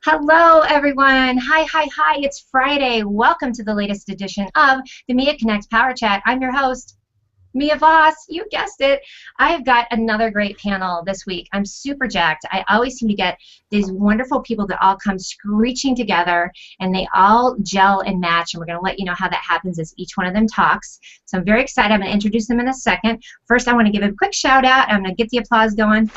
Hello, everyone. Hi. It's Friday. Welcome to the latest edition of the Mia Connect Power Chat. I'm your host, Mia Voss. You guessed it. I've got another great panel this week. I'm super jacked. I always seem to get these wonderful people that all come screeching together, and they all gel and match, and we're going to let you know how that happens as each one of them talks. So I'm very excited. I'm going to introduce them in a second. First, I want to give a quick shout out. I'm going to get the applause going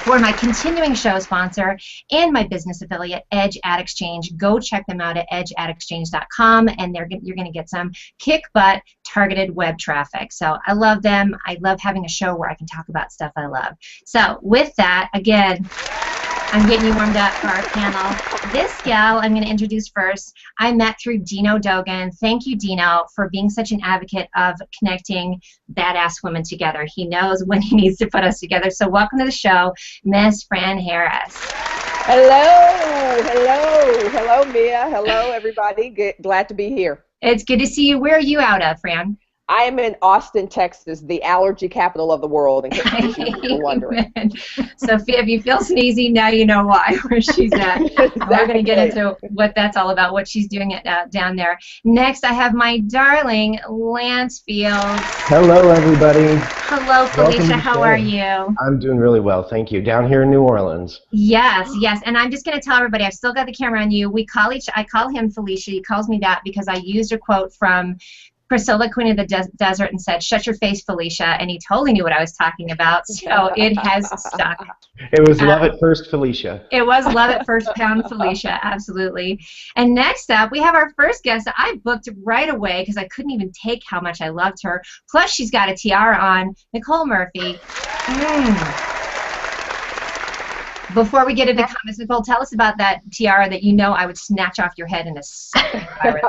for my continuing show sponsor and my business affiliate, Edge Ad Exchange. Go check them out at edgeadexchange.com, and you're going to get some kick-butt targeted web traffic. So I love them. I love having a show where I can talk about stuff I love. So with that, again, I'm getting you warmed up for our panel. This gal I'm going to introduce first, I met through Dino Dogan. Thank you, Dino, for being such an advocate of connecting badass women together. He knows when he needs to put us together. So welcome to the show, Miss Fran Harris. Hello, Mia. Hello, everybody. Glad to be here. It's good to see you. Where are you out of, Fran? I am in Austin, Texas, the allergy capital of the world, in case you were wondering. So if you feel sneezy, now you know why, where she's at. Exactly. We're going to get into what that's all about, what she's doing down there. Next, I have my darling Lance Fields. Hello, everybody. Hello, Felicia. How are you? I'm doing really well, thank you. Down here in New Orleans. Yes. And I'm just going to tell everybody, I've still got the camera on you. I call him Felicia. He calls me that because I used a quote from Priscilla, Queen of the Desert, and said, "Shut your face, Felicia," and he totally knew what I was talking about, so it has stuck. It was love at first, Felicia. It was love at first pound, Felicia, absolutely. And next up, we have our first guest that I booked right away because I couldn't even take how much I loved her. Plus, she's got a tiara on. Nicole Murphy. Before we get into comments, Nicole, tell us about that tiara that you know I would snatch off your head in a second if I were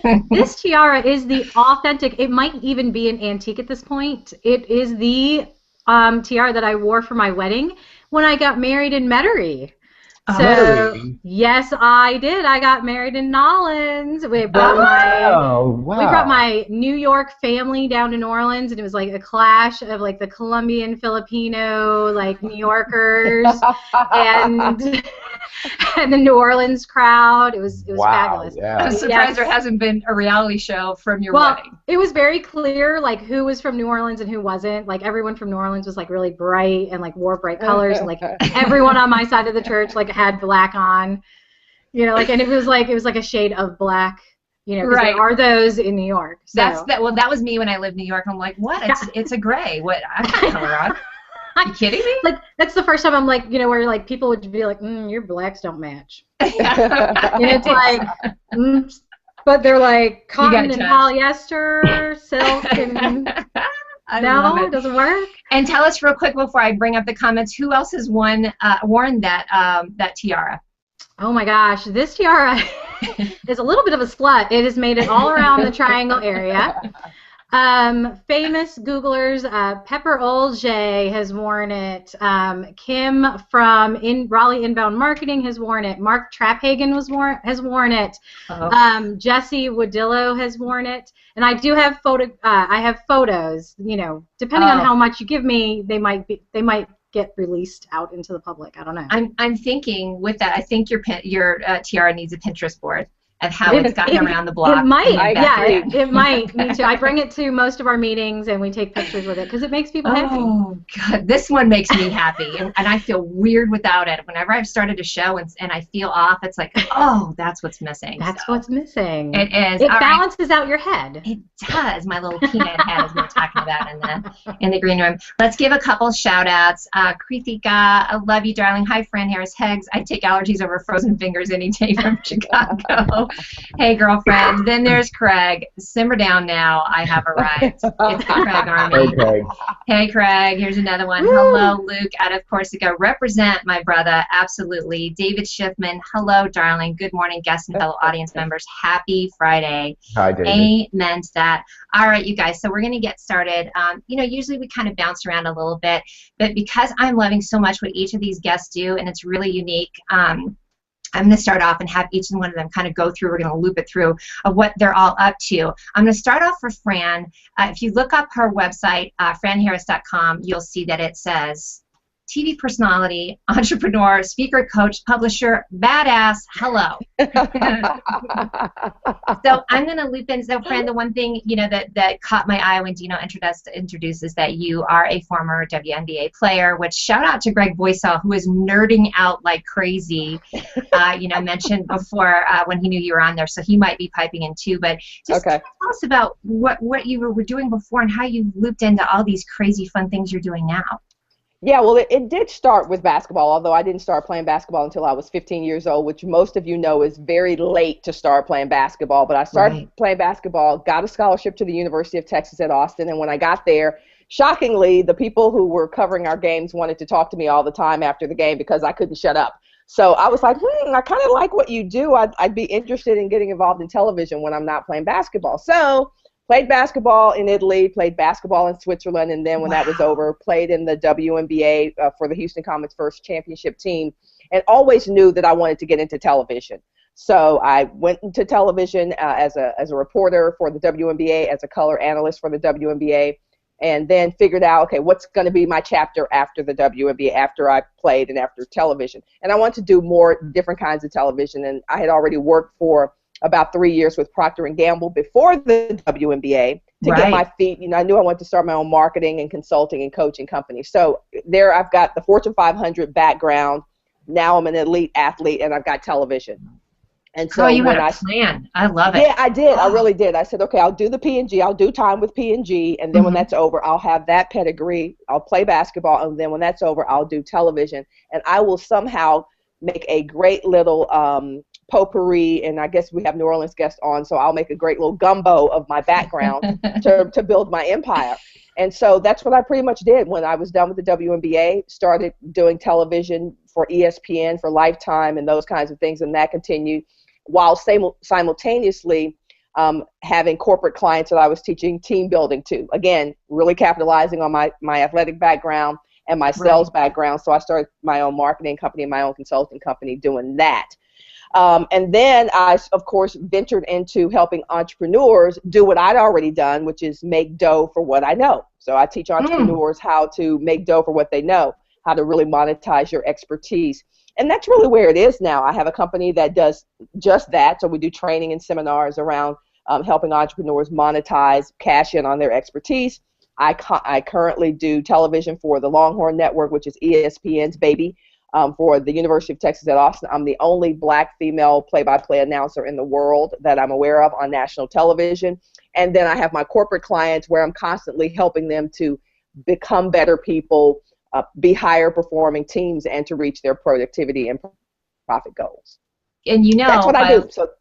there. This tiara is the authentic, it might even be an antique at this point. It is the tiara that I wore for my wedding when I got married in Metairie. So, yes, I did. I got married in Nolens. We brought my New York family down to New Orleans, and it was like a clash of like the Colombian, Filipino, like New Yorkers, and the New Orleans crowd. It was fabulous. Yeah. I'm surprised there hasn't been a reality show from your wedding. It was very clear like who was from New Orleans and who wasn't. Like everyone from New Orleans was like really bright and like wore bright colors, and like everyone on my side of the church like had black on, you know, like, and it was like a shade of black, you know, because there are those in New York. So. That was me when I lived in New York. I'm like, what? It's a gray. What? I got color on. Are you kidding me? Like that's the first time I'm like, you know, where like people would be like, your blacks don't match. And it's like, but they're like cotton and polyester, silk, and no, it doesn't work. And tell us real quick before I bring up the comments, who else has worn that tiara? Oh my gosh, this tiara is a little bit of a slut. It has made it all around the Triangle area. Famous Googlers, Pepper Olge has worn it. Kim from Raleigh Inbound Marketing has worn it. Mark Traphagen has worn it. Jesse Woodillo has worn it. And I do have photos. You know, depending on how much you give me, they might get released out into the public. I don't know. I'm thinking with that. I think your tiara needs a Pinterest board of how it's gotten around the block. It might, it might. Me too. I bring it to most of our meetings, and we take pictures with it because it makes people happy. Oh, God, this one makes me happy, and I feel weird without it. Whenever I've started a show and I feel off, it's like, oh, that's what's missing. That's what's missing. It is. It balances out your head. It does. My little peanut head, as we were talking about in the green room. Let's give a couple shout-outs. Krithika, I love you, darling. Hi, Fran Harris Heggs. I take allergies over frozen fingers any day from Chicago. Hey, girlfriend. Then there's Craig. Simmer down now. I have arrived. It's the Craig Army. Hey, Craig. Hey, Craig. Here's another one. Woo. Hello, Luke, out of Corsica. Represent my brother. Absolutely. David Schiffman. Hello, darling. Good morning, guests and fellow audience members. Happy Friday. Hi, David. Amen to that. All right, you guys. So we're going to get started. You know, usually we kind of bounce around a little bit, but because I'm loving so much what each of these guests do, and it's really unique, I'm going to start off and have each one of them kind of go through. We're going to loop it through of what they're all up to. I'm going to start off for Fran. If you look up her website, franharris.com, you'll see that it says TV personality, entrepreneur, speaker, coach, publisher, badass. Hello. So I'm going to loop in. So, Fran, the one thing that caught my eye when Dino introduced is that you are a former WNBA player. Which shout out to Greg Boysaw, who is nerding out like crazy. Mentioned before when he knew you were on there, so he might be piping in too. But just tell us about what you were doing before and how you looped into all these crazy fun things you're doing now. Yeah, well, it did start with basketball, although I didn't start playing basketball until I was 15 years old, which most of you know is very late to start playing basketball. But I started playing basketball, got a scholarship to the University of Texas at Austin, and when I got there, shockingly, the people who were covering our games wanted to talk to me all the time after the game because I couldn't shut up. So I was like, I kind of like what you do. I'd be interested in getting involved in television when I'm not playing basketball. So played basketball in Italy, played basketball in Switzerland, and then when that was over, played in the WNBA for the Houston Comets' first championship team, and always knew that I wanted to get into television. So I went into television as a reporter for the WNBA, as a color analyst for the WNBA, and then figured out, okay, what's going to be my chapter after the WNBA, after I played and after television. And I wanted to do more different kinds of television, and I had already worked for about 3 years with Procter & Gamble before the WNBA to get my feet. I knew I wanted to start my own marketing and consulting and coaching company. So there I've got the Fortune 500 background. Now I'm an elite athlete, and I've got television. And so you had a plan. I love it. Yeah, I did. I really did. I said, okay, I'll do the P&G. I'll do time with P&G, and then when that's over, I'll have that pedigree. I'll play basketball, and then when that's over, I'll do television. And I will somehow make a great little potpourri, and I guess we have New Orleans guests on, so I'll make a great little gumbo of my background to build my empire. And so that's what I pretty much did when I was done with the WNBA, started doing television for ESPN, for Lifetime, and those kinds of things, and that continued while simultaneously having corporate clients that I was teaching team building to. Again, really capitalizing on my athletic background and my sales background, so I started my own marketing company and my own consulting company doing that. And then I, of course, ventured into helping entrepreneurs do what I'd already done, which is make dough for what I know. So I teach entrepreneurs how to make dough for what they know, how to really monetize your expertise. And that's really where it is now. I have a company that does just that. So we do training and seminars around helping entrepreneurs monetize, cash in on their expertise. I currently do television for the Longhorn Network, which is ESPN's baby. For the University of Texas at Austin. I'm the only black female play-by-play announcer in the world that I'm aware of on national television. And then I have my corporate clients where I'm constantly helping them to become better people, be higher performing teams, and to reach their productivity and profit goals. And that's what I do. So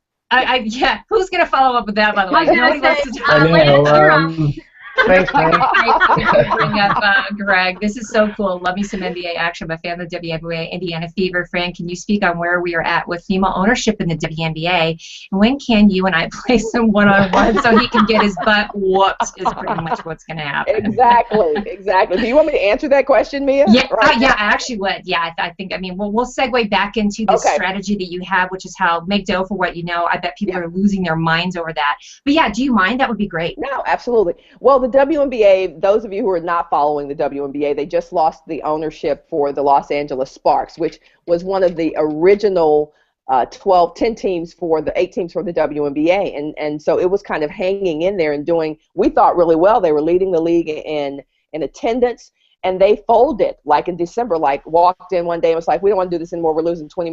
who's going to follow up with that, by the way? Nobody wants to talk. Thanks, man. Bring up Greg. This is so cool. Love me some NBA action. I'm a fan of the WNBA. Indiana Fever. Fran, can you speak on where we are at with female ownership in the WNBA? And when can you and I play some one-on-one so he can get his butt whooped is pretty much what's going to happen. Exactly. Do you want me to answer that question, Mia? Yeah, I actually would. Yeah, I think, we'll segue back into the strategy that you have, which is how make dough for what you know. I bet people are losing their minds over that. But yeah, do you mind? That would be great. No, absolutely. Well, the WNBA, those of you who are not following the WNBA, they just lost the ownership for the Los Angeles Sparks, which was one of the original 10 teams for the 8 teams for the WNBA. And so it was kind of hanging in there and doing, we thought, really well. They were leading the league in attendance, and they folded like in December, like walked in one day and was like, we don't want to do this anymore. We're losing $12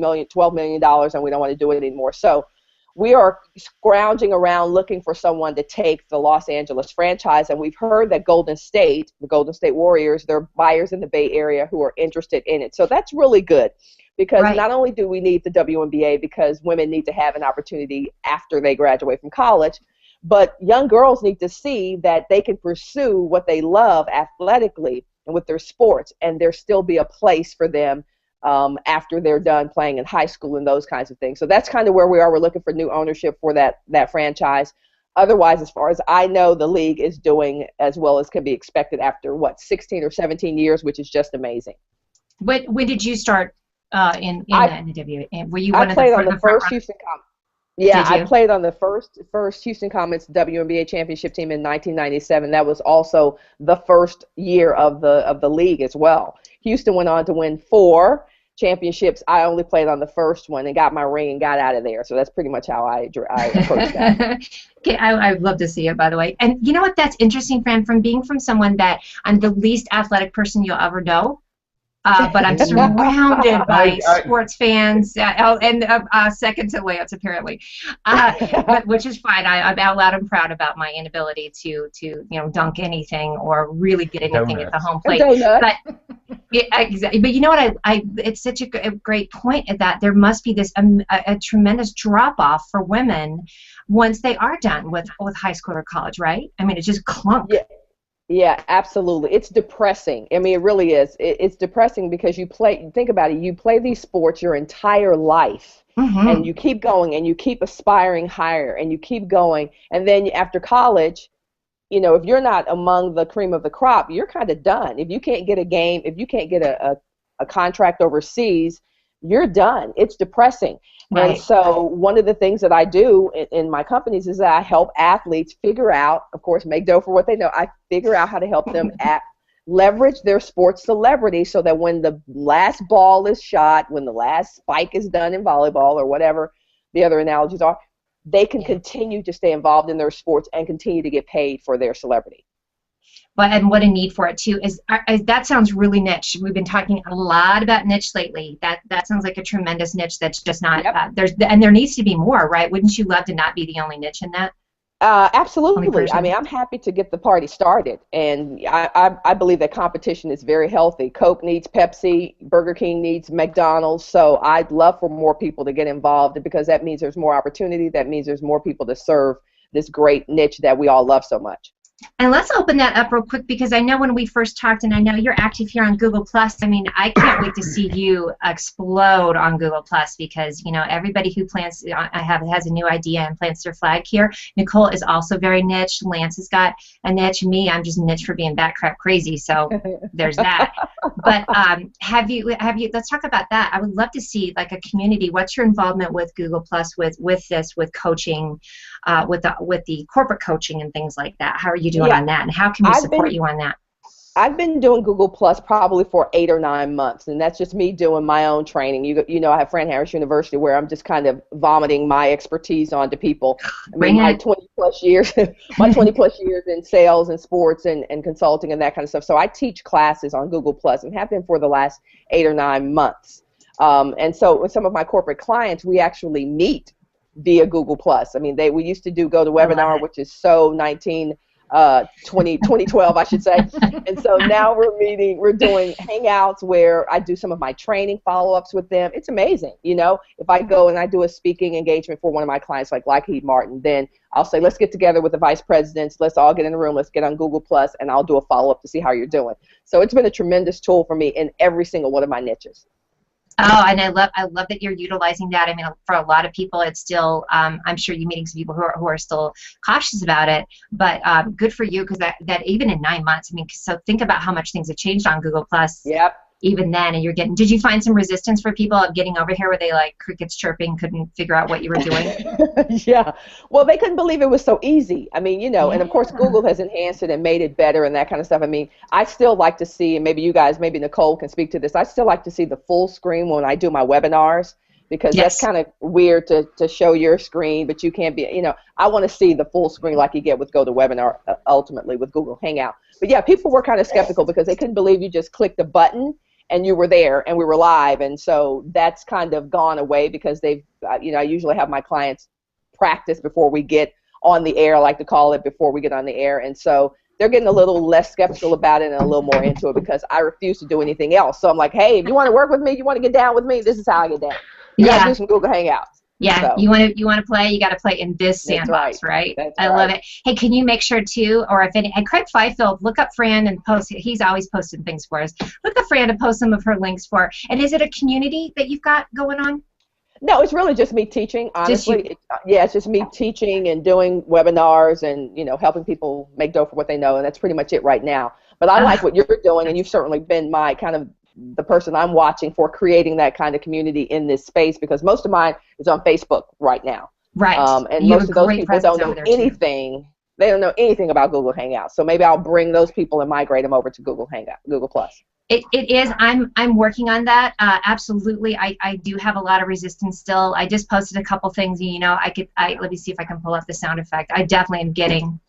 million, and we don't want to do it anymore. So we are scrounging around looking for someone to take the Los Angeles franchise, and we've heard that Golden State, the Golden State Warriors, they're buyers in the Bay Area who are interested in it. So that's really good because not only do we need the WNBA because women need to have an opportunity after they graduate from college, but young girls need to see that they can pursue what they love athletically and with their sports, and there still be a place for them after they're done playing in high school and those kinds of things. So that's kind of where we are. We're looking for new ownership for that franchise. Otherwise, as far as I know, the league is doing as well as can be expected after, 16 or 17 years, which is just amazing. When did you start in the WNBA? Were you one I played of on the first Houston Comets. Yeah, Did I you? played on the first Houston Comets WNBA championship team in 1997. That was also the first year of the league as well. Houston went on to win 4 championships. I only played on the first one and got my ring and got out of there. So that's pretty much how I approached that. Okay, I'd love to see it, by the way. And you know what? That's interesting, Fran, from being from someone that I'm the least athletic person you'll ever know. But I'm surrounded by I sports fans, and second to layups apparently, but which is fine. I'm out loud and proud about my inability to dunk anything or really get anything at the donuts. home A plate. donut. But yeah, exactly. But you know what? It's such a great point that there must be this a tremendous drop off for women once they are done with high school or college, right? I mean, it's just clunk. Yeah. Yeah, absolutely. It's depressing. I mean, it really is. It's depressing because think about it, you play these sports your entire life, and Mm-hmm. you keep going and you keep aspiring higher and you keep going. And then after college, if you're not among the cream of the crop, you're kind of done. If you can't get a game, if you can't get a contract overseas, you're done. It's depressing. And Right. so one of the things that I do in my companies is that I help athletes figure out, of course, make dough for what they know. I figure out how to help them leverage their sports celebrity so that when the last ball is shot, when the last spike is done in volleyball or whatever the other analogies are, they can continue to stay involved in their sports and continue to get paid for their celebrity. And what a need for it too is that sounds really niche. We've been talking a lot about niche lately. That sounds like a tremendous niche that's just not Yep. there needs to be more, right? Wouldn't you love to not be the only niche in that? Only Absolutely. I person? mean, I'm happy to get the party started, and I believe that competition is very healthy. Coke needs Pepsi, Burger King needs McDonald's, so I'd love for more people to get involved because that means there's more opportunity. That means there's more people to serve this great niche that we all love so much. And let's open that up real quick because I know when we first talked, and I know you're active here on Google Plus. I mean, I can't wait to see you explode on Google Plus because everybody who plants has a new idea and plants their flag here. Nicole is also very niche. Lance has got a niche. Me, I'm just niche for being bat crap crazy. So there's that. But have you? Let's talk about that. I would love to see like a community. What's your involvement with Google Plus with coaching, with the corporate coaching and things like that? How are you doing on that, and how can we support you on that? I've been doing Google Plus probably for 8 or 9 months, and that's just me doing my own training. I have Fran Harris University where I'm just kind of vomiting my expertise onto people. I mean, my 20 plus years, my 20 plus years in sales and sports and consulting and that kind of stuff. So I teach classes on Google Plus and have been for the last 8 or 9 months. And so with some of my corporate clients, we actually meet via Google Plus. I mean, we used to do GoToWebinar, which is so 2012, I should say. And so now we're doing Hangouts where I do some of my training follow-ups with them. It's amazing. If I go and I do a speaking engagement for one of my clients like Lockheed Martin, then I'll say, let's get together with the vice presidents. Let's all get in the room. Let's get on Google Plus, and I'll do a follow-up to see how you're doing. So it's been a tremendous tool for me in every single one of my niches. Oh, and I love that you're utilizing that. I mean, for a lot of people, it's still. I'm sure you're meeting some people who are still cautious about it, but good for you because that even in 9 months. I mean, so think about how much things have changed on Google Plus. Yep. Even then, and you're getting. Did you find some resistance for people of getting over here where they like crickets chirping, couldn't figure out what you were doing? Yeah. Well, they couldn't believe it was so easy. I mean, and of course Google has enhanced it and made it better and that kind of stuff. I mean, I still like to see, and maybe you guys, maybe Nicole can speak to this, I still like to see the full screen when I do my webinars because that's kind of weird to show your screen, but you can't be, I want to see the full screen like you get with GoToWebinar ultimately with Google Hangout. But yeah, people were kind of skeptical because they couldn't believe you just clicked a button and you were there and we were live, and so that's kind of gone away because I usually have my clients practice before we get on the air, I like to call it, before we get on the air, and so they're getting a little less skeptical about it and a little more into it because I refuse to do anything else. So I'm like, hey, if you want to work with me, you want to get down with me, this is how I get down. You got to do some Google Hangouts. Yeah, so. you want to play, you got to play in this sandbox, right? I love it. Hey, can you make sure too, or if any, and Craig Fifield, look up Fran and post. He's always posting things for us. Look up Fran and post some of her links for. And is it a community that you've got going on? No, it's really just me teaching. Honestly, it's just me teaching and doing webinars and helping people make dough for what they know, and that's pretty much it right now. But I like what you're doing, and you've certainly been my kind of the person I'm watching for creating that kind of community in this space because most of mine is on Facebook right now. Right. And You have most a of those great people presence don't over know there too. anything. They don't know anything about Google Hangouts. So maybe I'll bring those people and migrate them over to Google Hangout, Google Plus. It is. I'm working on that. Absolutely. I do have a lot of resistance still. I just posted a couple things. You know, let me see if I can pull up the sound effect. I definitely am getting.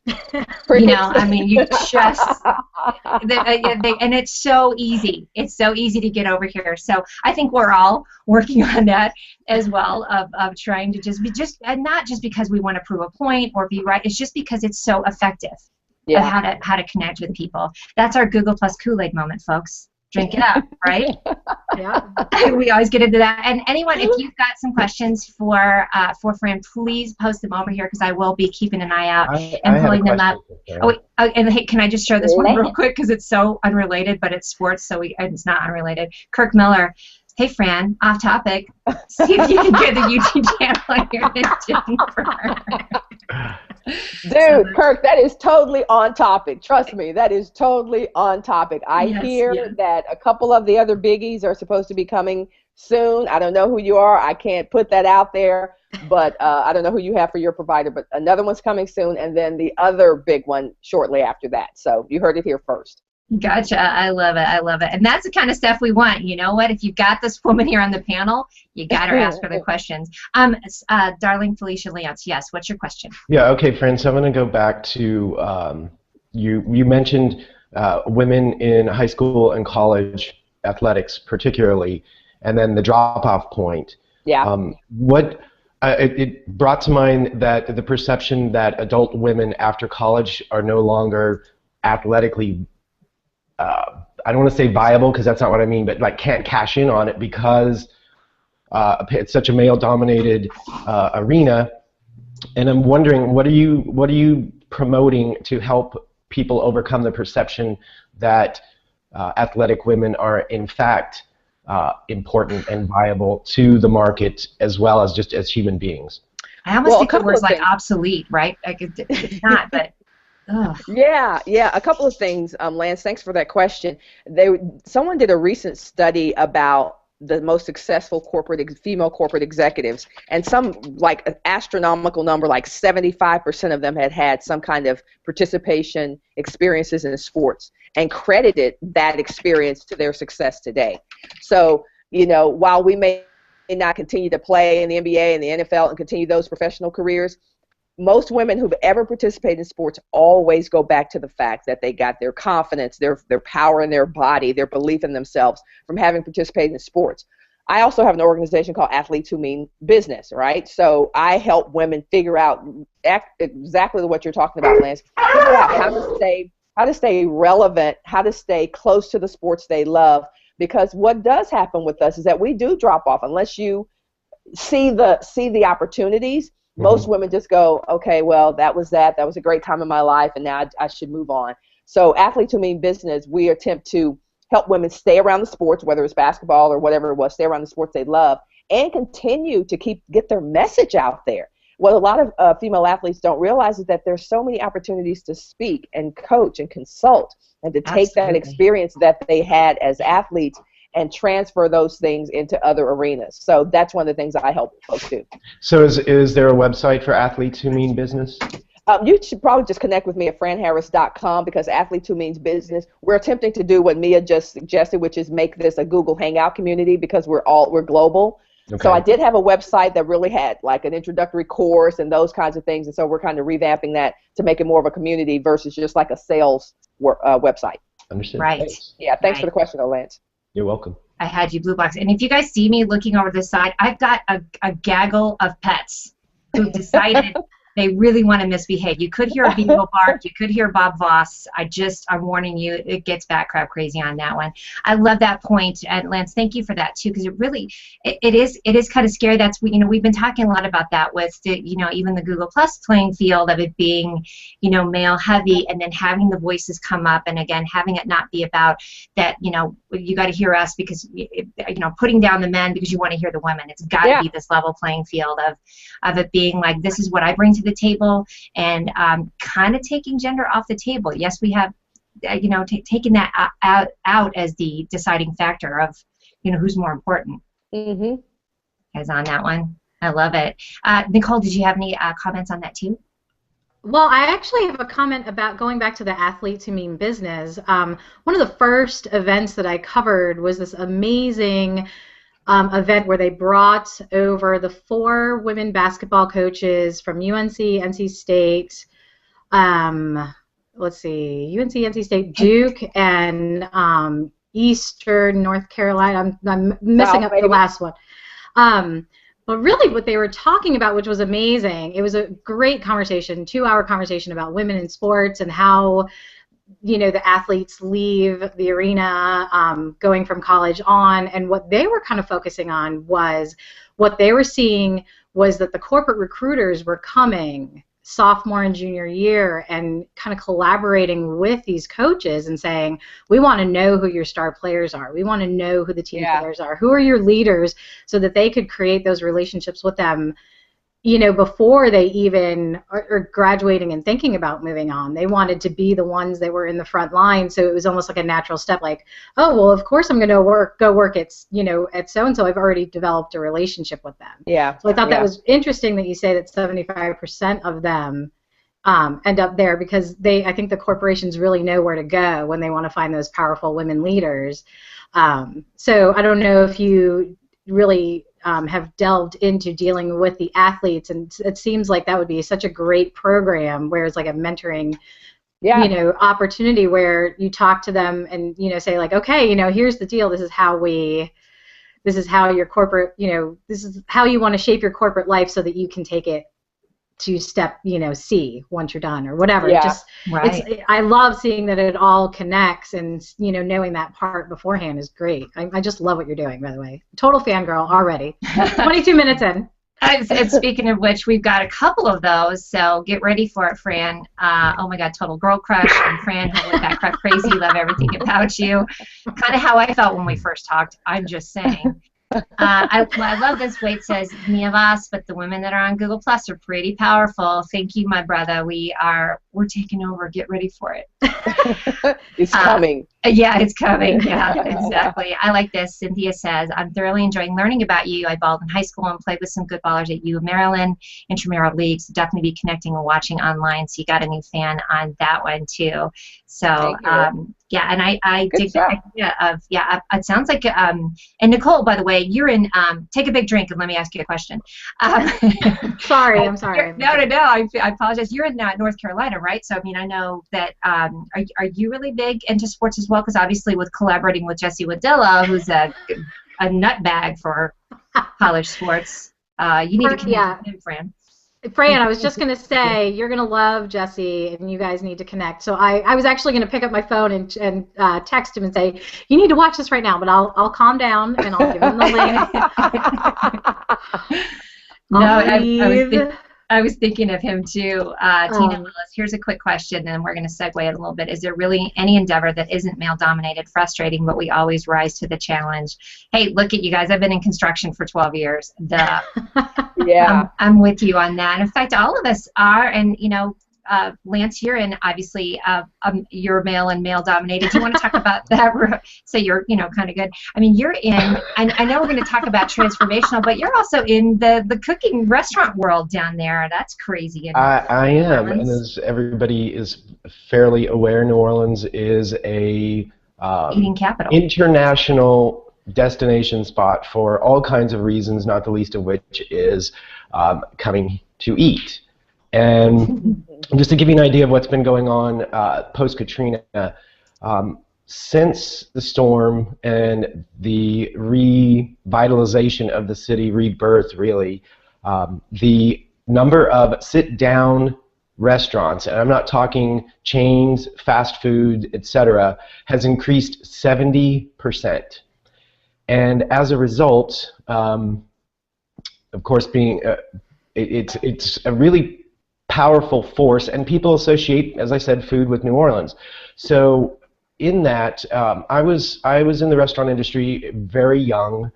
You know, I mean, you just. And it's so easy. It's so easy to get over here. So I think we're all working on that as well, of trying to just be and not just because we want to prove a point or be right. It's just because it's so effective. Yeah. Of how to connect with people. That's our Google Plus Kool-Aid moment, folks. Drink it up, right? Yeah. We always get into that. And anyone, if you've got some questions for Fran, please post them over here because I will be keeping an eye out and pulling them up. Oh, wait, and hey, can I just share this one real quick because it's so unrelated, but it's sports, so it's not unrelated. Kirk Miller. Hey, Fran, off topic. See if you can get the YouTube channel on your LinkedIn for her. Dude, Kirk, that is totally on topic. Trust me, that is totally on topic. I hear that a couple of the other biggies are supposed to be coming soon. I don't know who you are. I can't put that out there, but I don't know who you have for your provider, but another one's coming soon, and then the other big one shortly after that. So you heard it here first. Gotcha. I love it. I love it. And that's the kind of stuff we want. You know what? If you've got this woman here on the panel, you got to ask her the questions. Darling Felicia Leonce, yes, what's your question? Yeah, okay, friends. So I'm going to go back to you mentioned women in high school and college athletics particularly, and then the drop-off point. Yeah. It brought to mind that the perception that adult women after college are no longer athletically I don't want to say viable because that's not what I mean, but like can't cash in on it because it's such a male-dominated arena. And I'm wondering, what are you promoting to help people overcome the perception that athletic women are in fact important and viable to the market as well as just as human beings? I almost think the word's like obsolete, right? Like it's not, but. Ugh. Yeah, a couple of things, Lance. Thanks for that question. Someone did a recent study about the most successful female corporate executives, and some like an astronomical number, like 75% of them had some kind of participation experiences in sports, and credited that experience to their success today. So, you know, while we may not continue to play in the NBA and the NFL and continue those professional careers, most women who've ever participated in sports always go back to the fact that they got their confidence, their power in their body, their belief in themselves from having participated in sports. I also have an organization called Athletes Who Mean Business, right? So I help women figure out exactly what you're talking about, Lance. Figure out how to stay relevant, how to stay close to the sports they love. Because what does happen with us is that we do drop off unless you see the opportunities. Most women just go, okay, well, that was a great time in my life, and now I should move on. So Athletes Who Mean Business, we attempt to help women stay around the sports, whether it's basketball or whatever it was, stay around the sports they love, and continue to get their message out there. What a lot of female athletes don't realize is that there's so many opportunities to speak and coach and consult and to take that experience that they had as athletes and transfer those things into other arenas. So that's one of the things I help folks do. So is there a website for Athletes Who Mean Business? You should probably just connect with me at franharris.com because Athletes Who Means Business, we're attempting to do what Mia just suggested, which is make this a Google Hangout community because we're global. Okay. So I did have a website that really had like an introductory course and those kinds of things, and so we're kind of revamping that to make it more of a community versus just like a sales website. Understood. Right. Thanks. Yeah, thanks for the question, Lance. You're welcome. I had you blue box. And if you guys see me looking over the side, I've got a gaggle of pets who decided they really want to misbehave. You could hear a beagle bark. You could hear Bob Voss. I'm warning you, it gets bat crap crazy on that one. I love that point. And Lance, thank you for that too, because it is kind of scary. That's, you know, we've been talking a lot about that with the, you know, even the Google Plus playing field of it being, you know, male heavy, and then having the voices come up, and again, having it not be about that, you know, you got to hear us because, you know, putting down the men because you want to hear the women. It's got to be this level playing field of it being like, this is what I bring to the table, and kind of taking gender off the table. Yes, we have, you know, taking that out as the deciding factor of, you know, who's more important. Guys on that one? I love it. Nicole, did you have any comments on that too? Well, I actually have a comment about going back to the athletes who mean business. One of the first events that I covered was this amazing event where they brought over the 4 women basketball coaches from UNC, NC State, let's see, UNC, NC State, Duke, and Eastern North Carolina. I'm messing up the last one. But really what they were talking about, which was amazing, it was a great conversation, 2-hour conversation about women in sports and how, you know, the athletes leave the arena going from college on. And what they were kind of focusing on was what they were seeing was that the corporate recruiters were coming sophomore and junior year and kind of collaborating with these coaches and saying, we want to know who your star players are. We want to know who the team players are. Who are your leaders, so that they could create those relationships with them, you know, before they even are graduating and thinking about moving on. They wanted to be the ones that were in the front line, so it was almost like a natural step, like, oh, well, of course I'm going to go work at, you know, at so-and-so. I've already developed a relationship with them. Yeah. So I thought that was interesting that you say that 75% of them end up there, because I think the corporations really know where to go when they want to find those powerful women leaders. So I don't know if you really have delved into dealing with the athletes, and it seems like that would be such a great program where it's like a mentoring, you know, opportunity where you talk to them and, you know, say like, okay, you know, here's the deal. This is how your corporate, you know, this is how you want to shape your corporate life so that you can take it to step, you know, C once you're done or whatever. Yeah. Just, I love seeing that it all connects, and, you know, knowing that part beforehand is great. I just love what you're doing, by the way. Total fangirl already. 22 minutes in. And speaking of which, we've got a couple of those, so get ready for it, Fran. Oh my God, total girl crush. And Fran, with that crazy, love everything about you. Kind of how I felt when we first talked. I'm just saying. I love this. Wade says, "Me of us, but the women that are on Google Plus are pretty powerful." Thank you, my brother. We're taking over. Get ready for it. It's coming. Yeah, it's coming. Yeah, exactly. I like this. Cynthia says, "I'm thoroughly enjoying learning about you. I balled in high school and played with some good ballers at U of Maryland, intramural leagues. Definitely be connecting and watching online." So you got a new fan on that one too. So yeah, and I dig the idea of it sounds like and Nicole, by the way, you're in. Take a big drink and let me ask you a question. Sorry, I'm sorry. No. I apologize. You're in North Carolina, right? So I mean, I know that. Are you really big into sports as well? Because obviously, with collaborating with Jesse Wadilla, who's a nutbag for college sports, you need to connect with him, Fran. Fran, I was just going to say, you're going to love Jesse, and you guys need to connect. So I was actually going to pick up my phone and text him and say, you need to watch this right now, but I'll calm down, and I'll give him the link. I was thinking of him too. Tina Willis, here's a quick question, and we're going to segue it a little bit. Is there really any endeavor that isn't male-dominated? Frustrating, but we always rise to the challenge. Hey, look at you guys. I've been in construction for 12 years. Duh. Yeah. I'm with you on that. In fact, all of us are, and, you know, Lance, you're in, obviously, you're male and male-dominated. Do you want to talk about that? So you're, you know, kind of good. I mean, you're in, I know we're going to talk about transformational, but you're also in the cooking restaurant world down there. That's crazy. I am, and as everybody is fairly aware, New Orleans is a eating capital, international destination spot for all kinds of reasons, not the least of which is coming to eat. And just to give you an idea of what's been going on post-Katrina, since the storm and the revitalization of the city, rebirth really, the number of sit-down restaurants, and I'm not talking chains, fast food, etc., has increased 70%. And as a result, of course, being it's a really powerful force, and people associate, as I said, food with New Orleans. So in that, I was in the restaurant industry very young,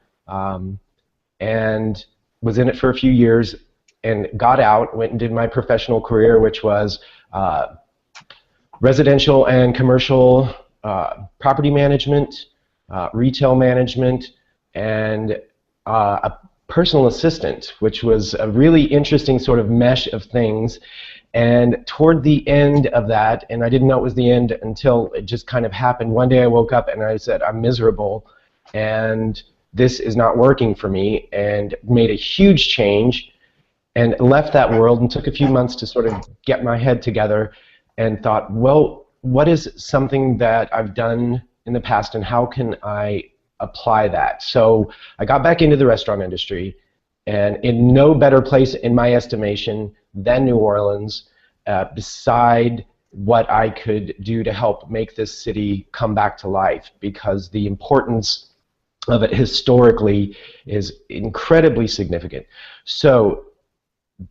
and was in it for a few years, and got out, went and did my professional career, which was residential and commercial property management, retail management, and personal assistant, which was a really interesting sort of mesh of things. And toward the end of that, and I didn't know it was the end until it just kind of happened, one day I woke up and I said, I'm miserable, and this is not working for me, and made a huge change, and left that world and took a few months to sort of get my head together, and thought, well, what is something that I've done in the past, and how can I apply that? So I got back into the restaurant industry, and in no better place, in my estimation, than New Orleans, beside what I could do to help make this city come back to life, because the importance of it historically is incredibly significant. So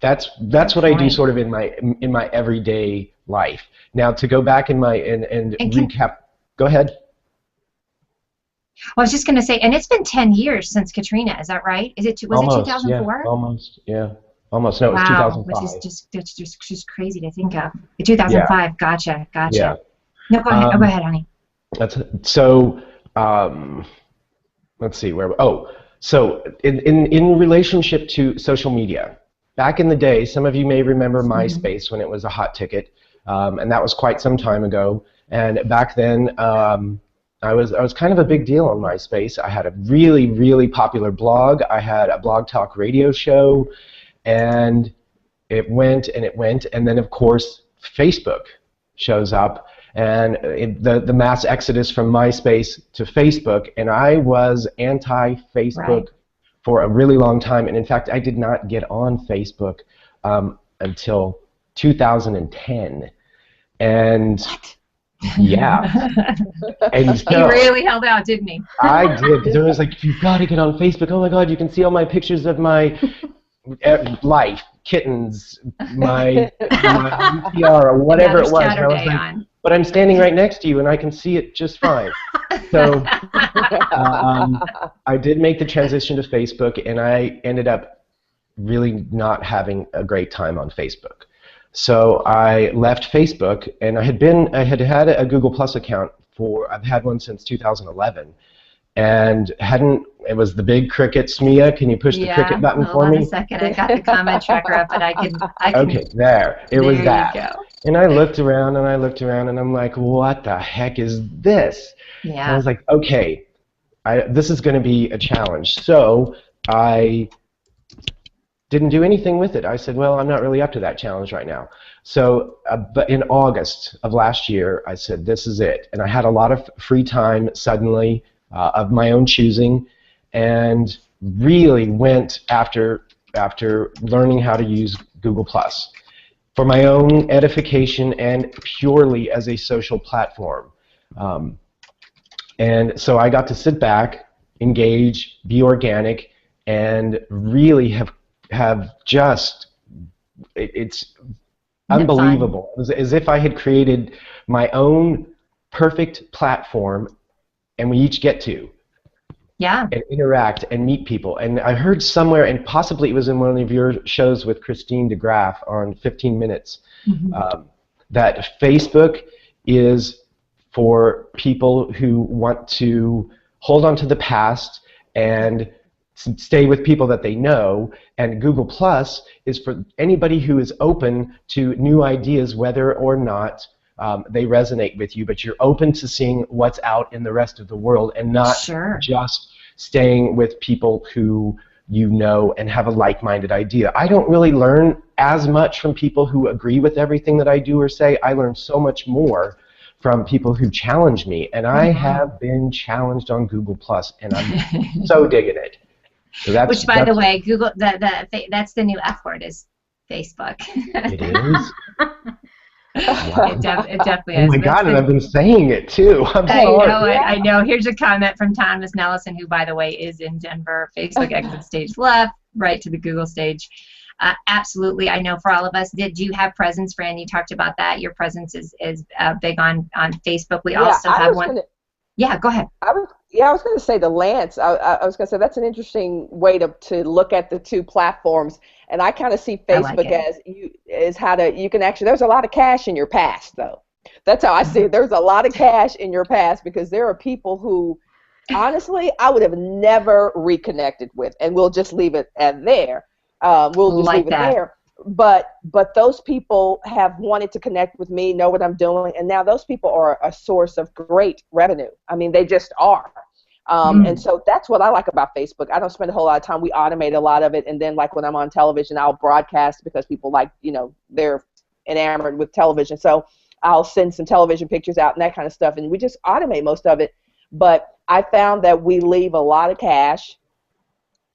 that's what I do sort of in my everyday life. Now, to go back in my and recap. Go ahead. Well, I was just going to say, and it's been 10 years since Katrina. Is that right? Was it 2004? Yeah, almost. Yeah, almost. No, it was 2005. Which is just crazy to think of. 2005. Yeah. Gotcha. Yeah. No, go ahead. Go ahead, honey. So. Let's see where. So in relationship to social media, back in the day, some of you may remember MySpace when it was a hot ticket, and that was quite some time ago. And back then, I was kind of a big deal on MySpace. I had a really, really popular blog. I had a blog talk radio show, and it went, and then of course Facebook shows up, and the mass exodus from MySpace to Facebook, and I was anti-Facebook for a really long time, and in fact I did not get on Facebook until 2010, and what? Yeah. And so, he really held out, didn't he? I did, because it was like, you've got to get on Facebook. Oh my God, you can see all my pictures of my life, kittens, my UPR, or whatever it was. And I was like, but I'm standing right next to you, and I can see it just fine. So I did make the transition to Facebook, and I ended up really not having a great time on Facebook. So I left Facebook, and I had a Google Plus account I've had one since 2011, and it was the big cricket. Smia, can you push the cricket button for me? Hold on a second, I got the comment tracker up, but I can. Okay, there. It was that. You go. And I looked around, and I'm like, what the heck is this? Yeah. And I was like, okay, this is going to be a challenge. So I didn't do anything with it. I said, well, I'm not really up to that challenge right now. So but in August of last year, I said, this is it. And I had a lot of free time suddenly of my own choosing, and really went after learning how to use Google Plus for my own edification and purely as a social platform. And so I got to sit back, engage, be organic, and really have just, it's unbelievable. It was as if I had created my own perfect platform, and we each get to and interact and meet people. And I heard somewhere, and possibly it was in one of your shows with Christine DeGraff on 15 Minutes, that Facebook is for people who want to hold on to the past and stay with people that they know, and Google Plus is for anybody who is open to new ideas, whether or not they resonate with you, but you're open to seeing what's out in the rest of the world, and not just staying with people who you know and have a like-minded idea. I don't really learn as much from people who agree with everything that I do or say. I learn so much more from people who challenge me, and I have been challenged on Google Plus, and I'm so digging it. So which, by the way, Google that's the new F word, is Facebook. It is. Wow. It definitely is. Oh my God, and I've been saying it too. I know. Here's a comment from Thomas Nellison, who, by the way, is in Denver. Facebook exit stage left, right to the Google stage. Absolutely. I know for all of us. Did you have presence, Fran? You talked about that. Your presence is big on Facebook. We also have one. Yeah, go ahead. I was going to say the Lance. I was going to say that's an interesting way to look at the two platforms, and I kind of see Facebook as how you can actually. There's a lot of cash in your past, though. That's how I see it. There's a lot of cash in your past, because there are people who honestly, I would have never reconnected with, and we'll just leave it at there. We'll just Like leave it that. there. But those people have wanted to connect with me, know what I'm doing, and now those people are a source of great revenue. I mean, they just are. And so that's what I like about Facebook. I don't spend a whole lot of time. We automate a lot of it, and then like when I'm on television, I'll broadcast because people like, they're enamored with television. So I'll send some television pictures out and that kind of stuff, and we just automate most of it. But I found that we leave a lot of cash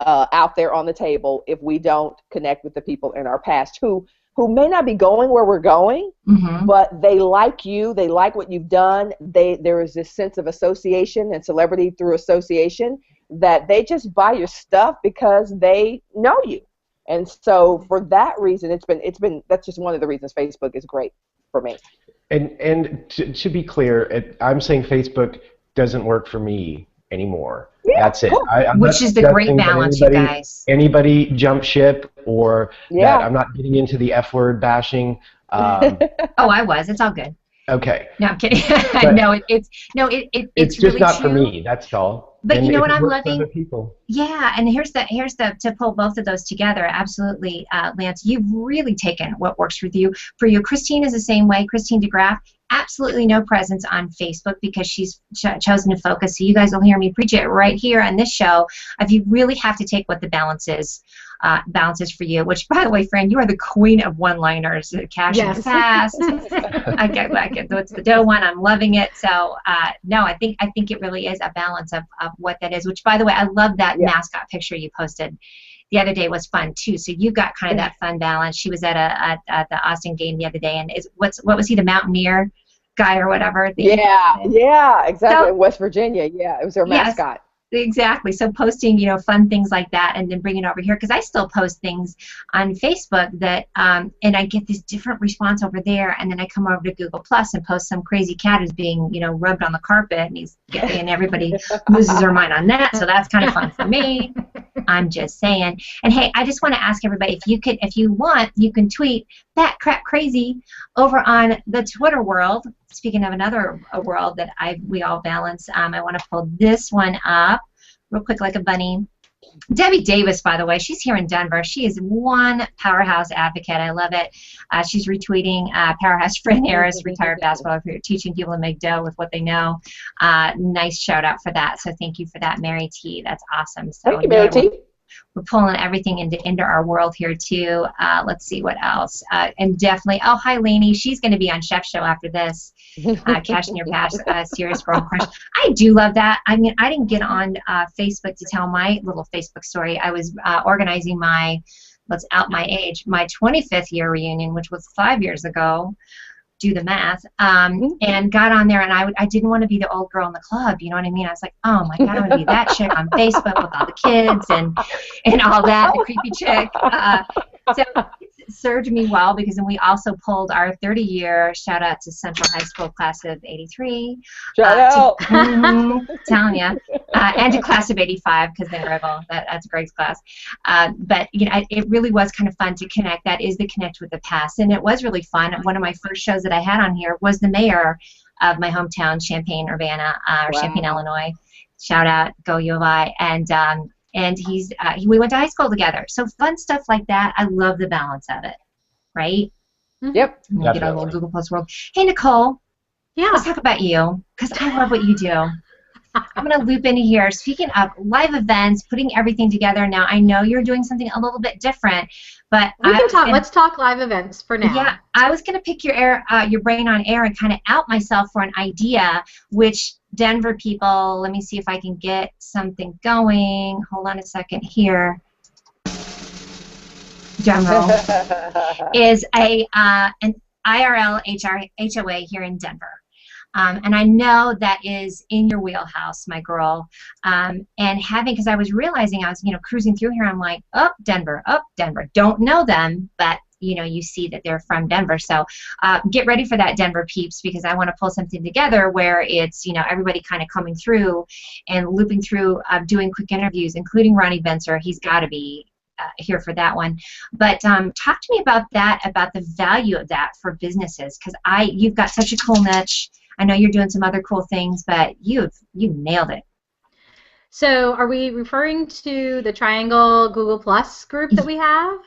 out there on the table if we don't connect with the people in our past who may not be going where we're going, but they like you, they like what you've done. There is this sense of association and celebrity through association that they just buy your stuff because they know you. And so for that reason, it's been that's just one of the reasons Facebook is great for me. And to be clear, I'm saying Facebook doesn't work for me anymore. Yeah, that's it. cool. Which is the great balance, you guys. Anybody jump ship, or Yeah. that I'm not getting into the F word bashing. Oh, I was. It's all good. Okay. No, I'm kidding. No, it's just really not true. for me. That's all. But and you know if what it I'm works for loving? other people. Yeah, and here's the to pull both of those together. Absolutely, Lance, you've really taken what works with you. For you, Christine is the same way. Christine DeGraff, absolutely no presence on Facebook because she's chosen to focus. So you guys will hear me preach it right here on this show. If you really have to take what the balance is for you. Which, by the way, Fran, you are the queen of one-liners. Cash Yes. is fast. I get what's the dough one. I'm loving it. So no, I think it really is a balance of what that is. Which, by the way, I love that mascot picture you posted the other day. Was fun too. So you got kind of that fun balance. She was at the Austin game the other day, and what was he, the Mountaineer guy or whatever? Yeah, exactly. So, in West Virginia, it was their mascot. Exactly. So posting, fun things like that, and then bringing it over here, because I still post things on Facebook that, and I get this different response over there, and then I come over to Google Plus and post some crazy cat is being, rubbed on the carpet, and everybody loses their mind on that. So that's kind of fun for me. I'm just saying. And hey, I just want to ask everybody, if you want, you can tweet that crap crazy over on the Twitter world. Speaking of another world that we all balance, I want to pull this one up real quick like a bunny. Debbie Davis, by the way, she's here in Denver. She is one powerhouse advocate. I love it. She's retweeting powerhouse Fran Harris, retired basketball player, teaching people to make dough with what they know. Nice shout out for that. So thank you for that, Mary T. That's awesome. So Thank you, Mary T. We're pulling everything into our world here too. Let's see what else. And definitely, oh, hi, Lainey. She's going to be on Chef Show after this. Cash in Your Past, Serious Girl Crush. I do love that. I mean, I didn't get on Facebook to tell my little Facebook story. I was organizing let's out my age, my 25th year reunion, which was 5 years ago. Do the math, and got on there, and I didn't want to be the old girl in the club, you know what I mean? I was like, oh my God, I want to be that chick on Facebook with all the kids and all that, the creepy chick. So it served me well, because then we also pulled our 30-year, shout out to Central High School class of 83. Shout out. Telling you. And to class of 85, because they're rebel. That's Greg's class. But it really was kind of fun to connect. That is the connect with the past. And it was really fun. One of my first shows that I had on here was the mayor of my hometown, Champaign-Urbana, or Champaign, Illinois. Shout out, go U of I. And we went to high school together. So fun stuff like that. I love the balance of it, right? Yep. We'll get our little Google Plus world. Hey, Nicole. Yeah. Let's talk about you, because I love what you do. I'm going to loop into here. Speaking of live events, putting everything together now, I know you're doing something a little bit different, but let's talk live events for now. Yeah, I was going to pick your brain on air and kind of out myself for an idea, which Denver people, let me see if I can get something going. Hold on a second here. General is an IRL HOA here in Denver. And I know that is in your wheelhouse, my girl. And because I was realizing, I was, cruising through here, I'm like, oh, Denver. Don't know them, but, you see that they're from Denver. So get ready for that, Denver peeps, because I want to pull something together where it's, everybody kind of coming through and looping through, doing quick interviews, including Ronnie Benser. He's got to be here for that one. But talk to me about that, about the value of that for businesses, because you've got such a cool niche. I know you're doing some other cool things, but you nailed it. So are we referring to the Triangle Google Plus group that we have?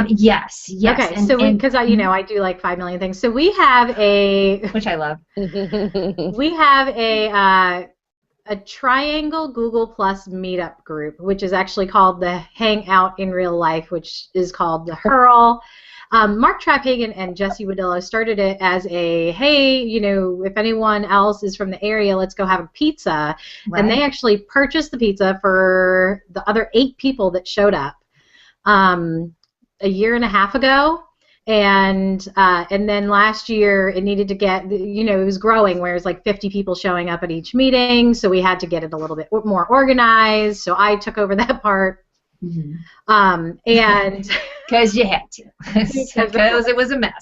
Yes. Okay, so because I do like 5 million things. So we have which I love. We have a Triangle Google Plus meetup group, which is actually called the Hangout in Real Life, which is called the Hurl. Mark Traphagen and Jesse Wadillo started it as a, hey, if anyone else is from the area, let's go have a pizza. Right. And they actually purchased the pizza for the other 8 people that showed up a year and a half ago. And then last year it needed to get, it was growing where it was like 50 people showing up at each meeting, so we had to get it a little bit more organized, so I took over that part. Mm-hmm. And because you had to, because it was a mess.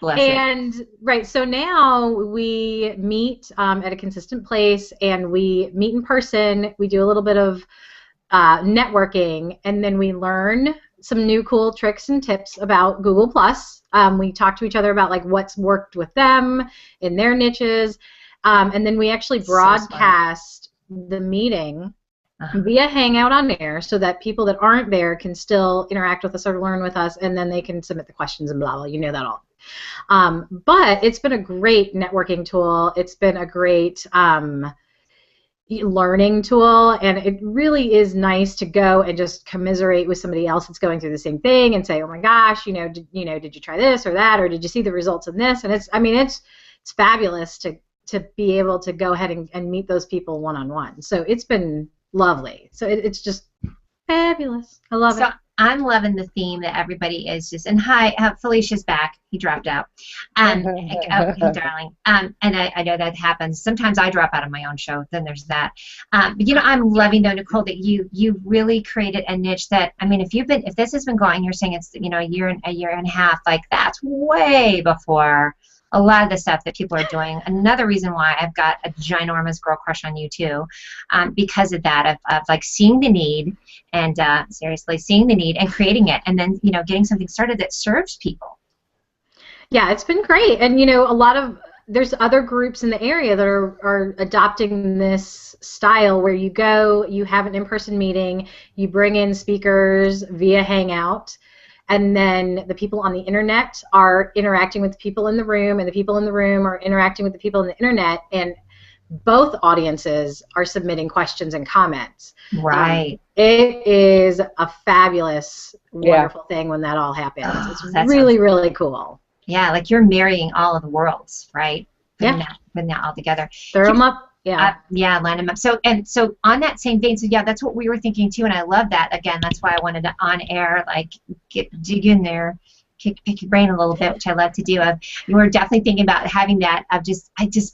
And right, so now we meet at a consistent place, and we meet in person. We do a little bit of networking, and then we learn some new cool tricks and tips about Google Plus. We talk to each other about like what's worked with them in their niches, and then we actually broadcast the meeting via Hangout on air, so that people that aren't there can still interact with us or learn with us, and then they can submit the questions and blah blah. You know that all. But it's been a great networking tool. It's been a great learning tool, and it really is nice to go and just commiserate with somebody else that's going through the same thing and say, oh my gosh, did you try this or that, or did you see the results in this? And it's fabulous to be able to go ahead and meet those people one-on-one. So it's been lovely. So it's just fabulous. I love it. I'm loving the theme that everybody is just, and hi, Felicia's back. He dropped out. Hey, darling. And I know that happens. Sometimes I drop out of my own show. Then there's that. But I'm loving though, Nicole, that you really created a niche that, if this has been going, you're saying it's a year and a half, like that's way before a lot of the stuff that people are doing. Another reason why I've got a ginormous girl crush on you too, because of that, of like seeing the need and seriously seeing the need and creating it, and then getting something started that serves people. Yeah, it's been great, and there's other groups in the area that are adopting this style where you go, you have an in-person meeting, you bring in speakers via Hangout, and then the people on the internet are interacting with the people in the room, and the people in the room are interacting with the people on the internet, and both audiences are submitting questions and comments. Right. It is a fabulous, wonderful thing when that all happens. It's really, really cool. Yeah, like you're marrying all of the worlds, right? Putting that all together. Throw them up. Yeah. Line them up. So on that same vein, so yeah, that's what we were thinking too, and I love that. Again, that's why I wanted to on air, like dig in there, pick your brain a little bit, which I love to do. You were definitely thinking about having that. I just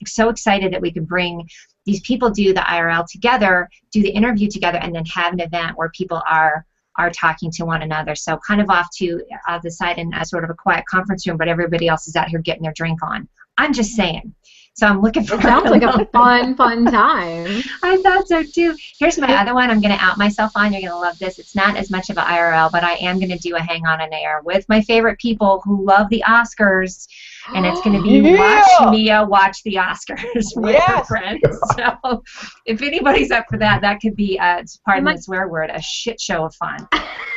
so excited that we could bring these people, do the IRL together, do the interview together, and then have an event where people are talking to one another. So kind of off to the side in a sort of a quiet conference room, but everybody else is out here getting their drink on. I'm just saying. So I'm looking for. It sounds like a fun time. I thought so too. Here's my other one. I'm going to out myself on. You're going to love this. It's not as much of an IRL, but I am going to do a hang on air with my favorite people who love the Oscars, and it's going to be watch Mia watch the Oscars with her friends. So if anybody's up for that, that could be, pardon the swear word, a shit show of fun.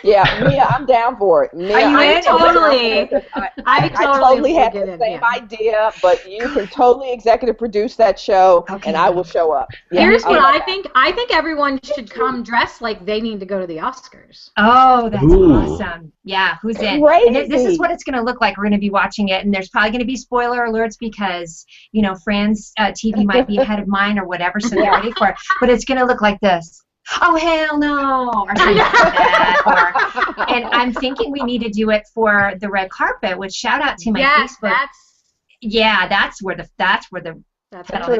Yeah, Mia, I'm down for it. Mia, I totally had the same idea, but you can totally executive produce that show, and I will show up. Yeah. Here's what I think. I think everyone should come dressed like they need to go to the Oscars. Oh, that's awesome. Yeah, who's in? And this is what it's going to look like. We're going to be watching it, and there's probably going to be spoiler alerts because, Fran's TV might be ahead of mine or whatever, so get ready for it. But it's going to look like this. Oh, hell no, or something like that. And I'm thinking we need to do it for the red carpet, which shout out to my Facebook. That's where the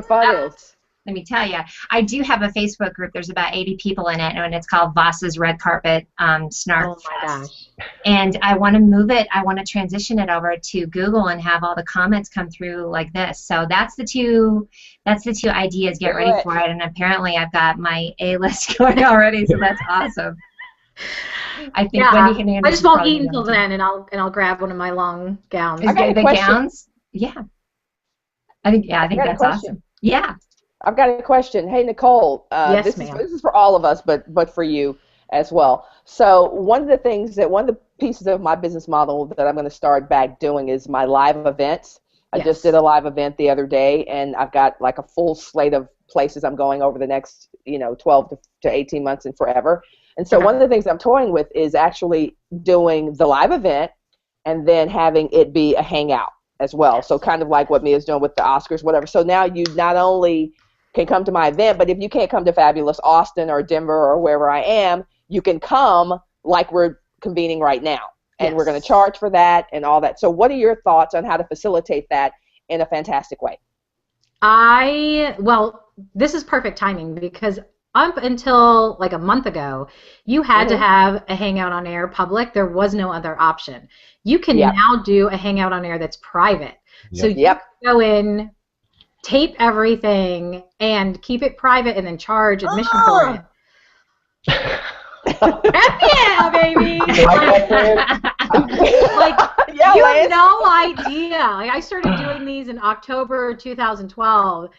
fun is. Let me tell you, I do have a Facebook group. There's about 80 people in it, and it's called Voss's Red Carpet Snark Oh my gosh! And I want to move it. I want to transition it over to Google and have all the comments come through like this. So that's the two ideas. Get ready for it. And apparently, I've got my A-list going already, so that's awesome. I think Wendy can handle. I just won't eat until then, and I'll grab one of my long gowns. The gowns? Yeah. I think that's awesome. Yeah. I've got a question. Hey, Nicole. Yes, this ma'am. is for all of us, but for you as well. So one of the pieces of my business model that I'm going to start back doing is my live events. I just did a live event the other day, and I've got like a full slate of places I'm going over the next, 12 to 18 months and forever. And so one of the things I'm toying with is actually doing the live event and then having it be a hangout as well. So kind of like what Mia's doing with the Oscars, whatever. So now you not only can come to my event, but if you can't come to fabulous Austin or Denver or wherever I am, you can come like we're convening right now. And we're going to charge for that and all that. So what are your thoughts on how to facilitate that in a fantastic way? Well, this is perfect timing because up until like a month ago, you had to have a Hangout on Air public. There was no other option. You can now do a Hangout on Air that's private. So you can go in, tape everything, and keep it private and then charge admission for it. Heck yeah, baby! You have no idea. Like, I started doing these in October 2012,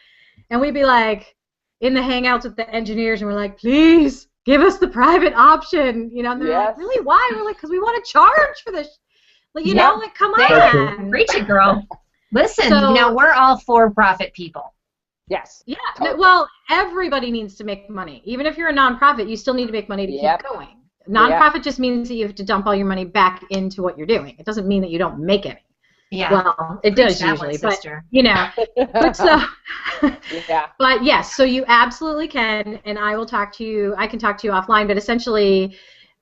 and we'd be like in the hangouts with the engineers, and we're like, please give us the private option, and they're like, really, why? We're like, because we want to charge for this. Like, come on. Preach it, girl. Listen, we're all for-profit people. Yes. Yeah. Totally. Well, everybody needs to make money. Even if you're a nonprofit, you still need to make money to keep going. Nonprofit just means that you have to dump all your money back into what you're doing. It doesn't mean that you don't make any. Yeah. Well, it does usually, but but so. But yes, so you absolutely can, and I will talk to you. I can talk to you offline, but essentially,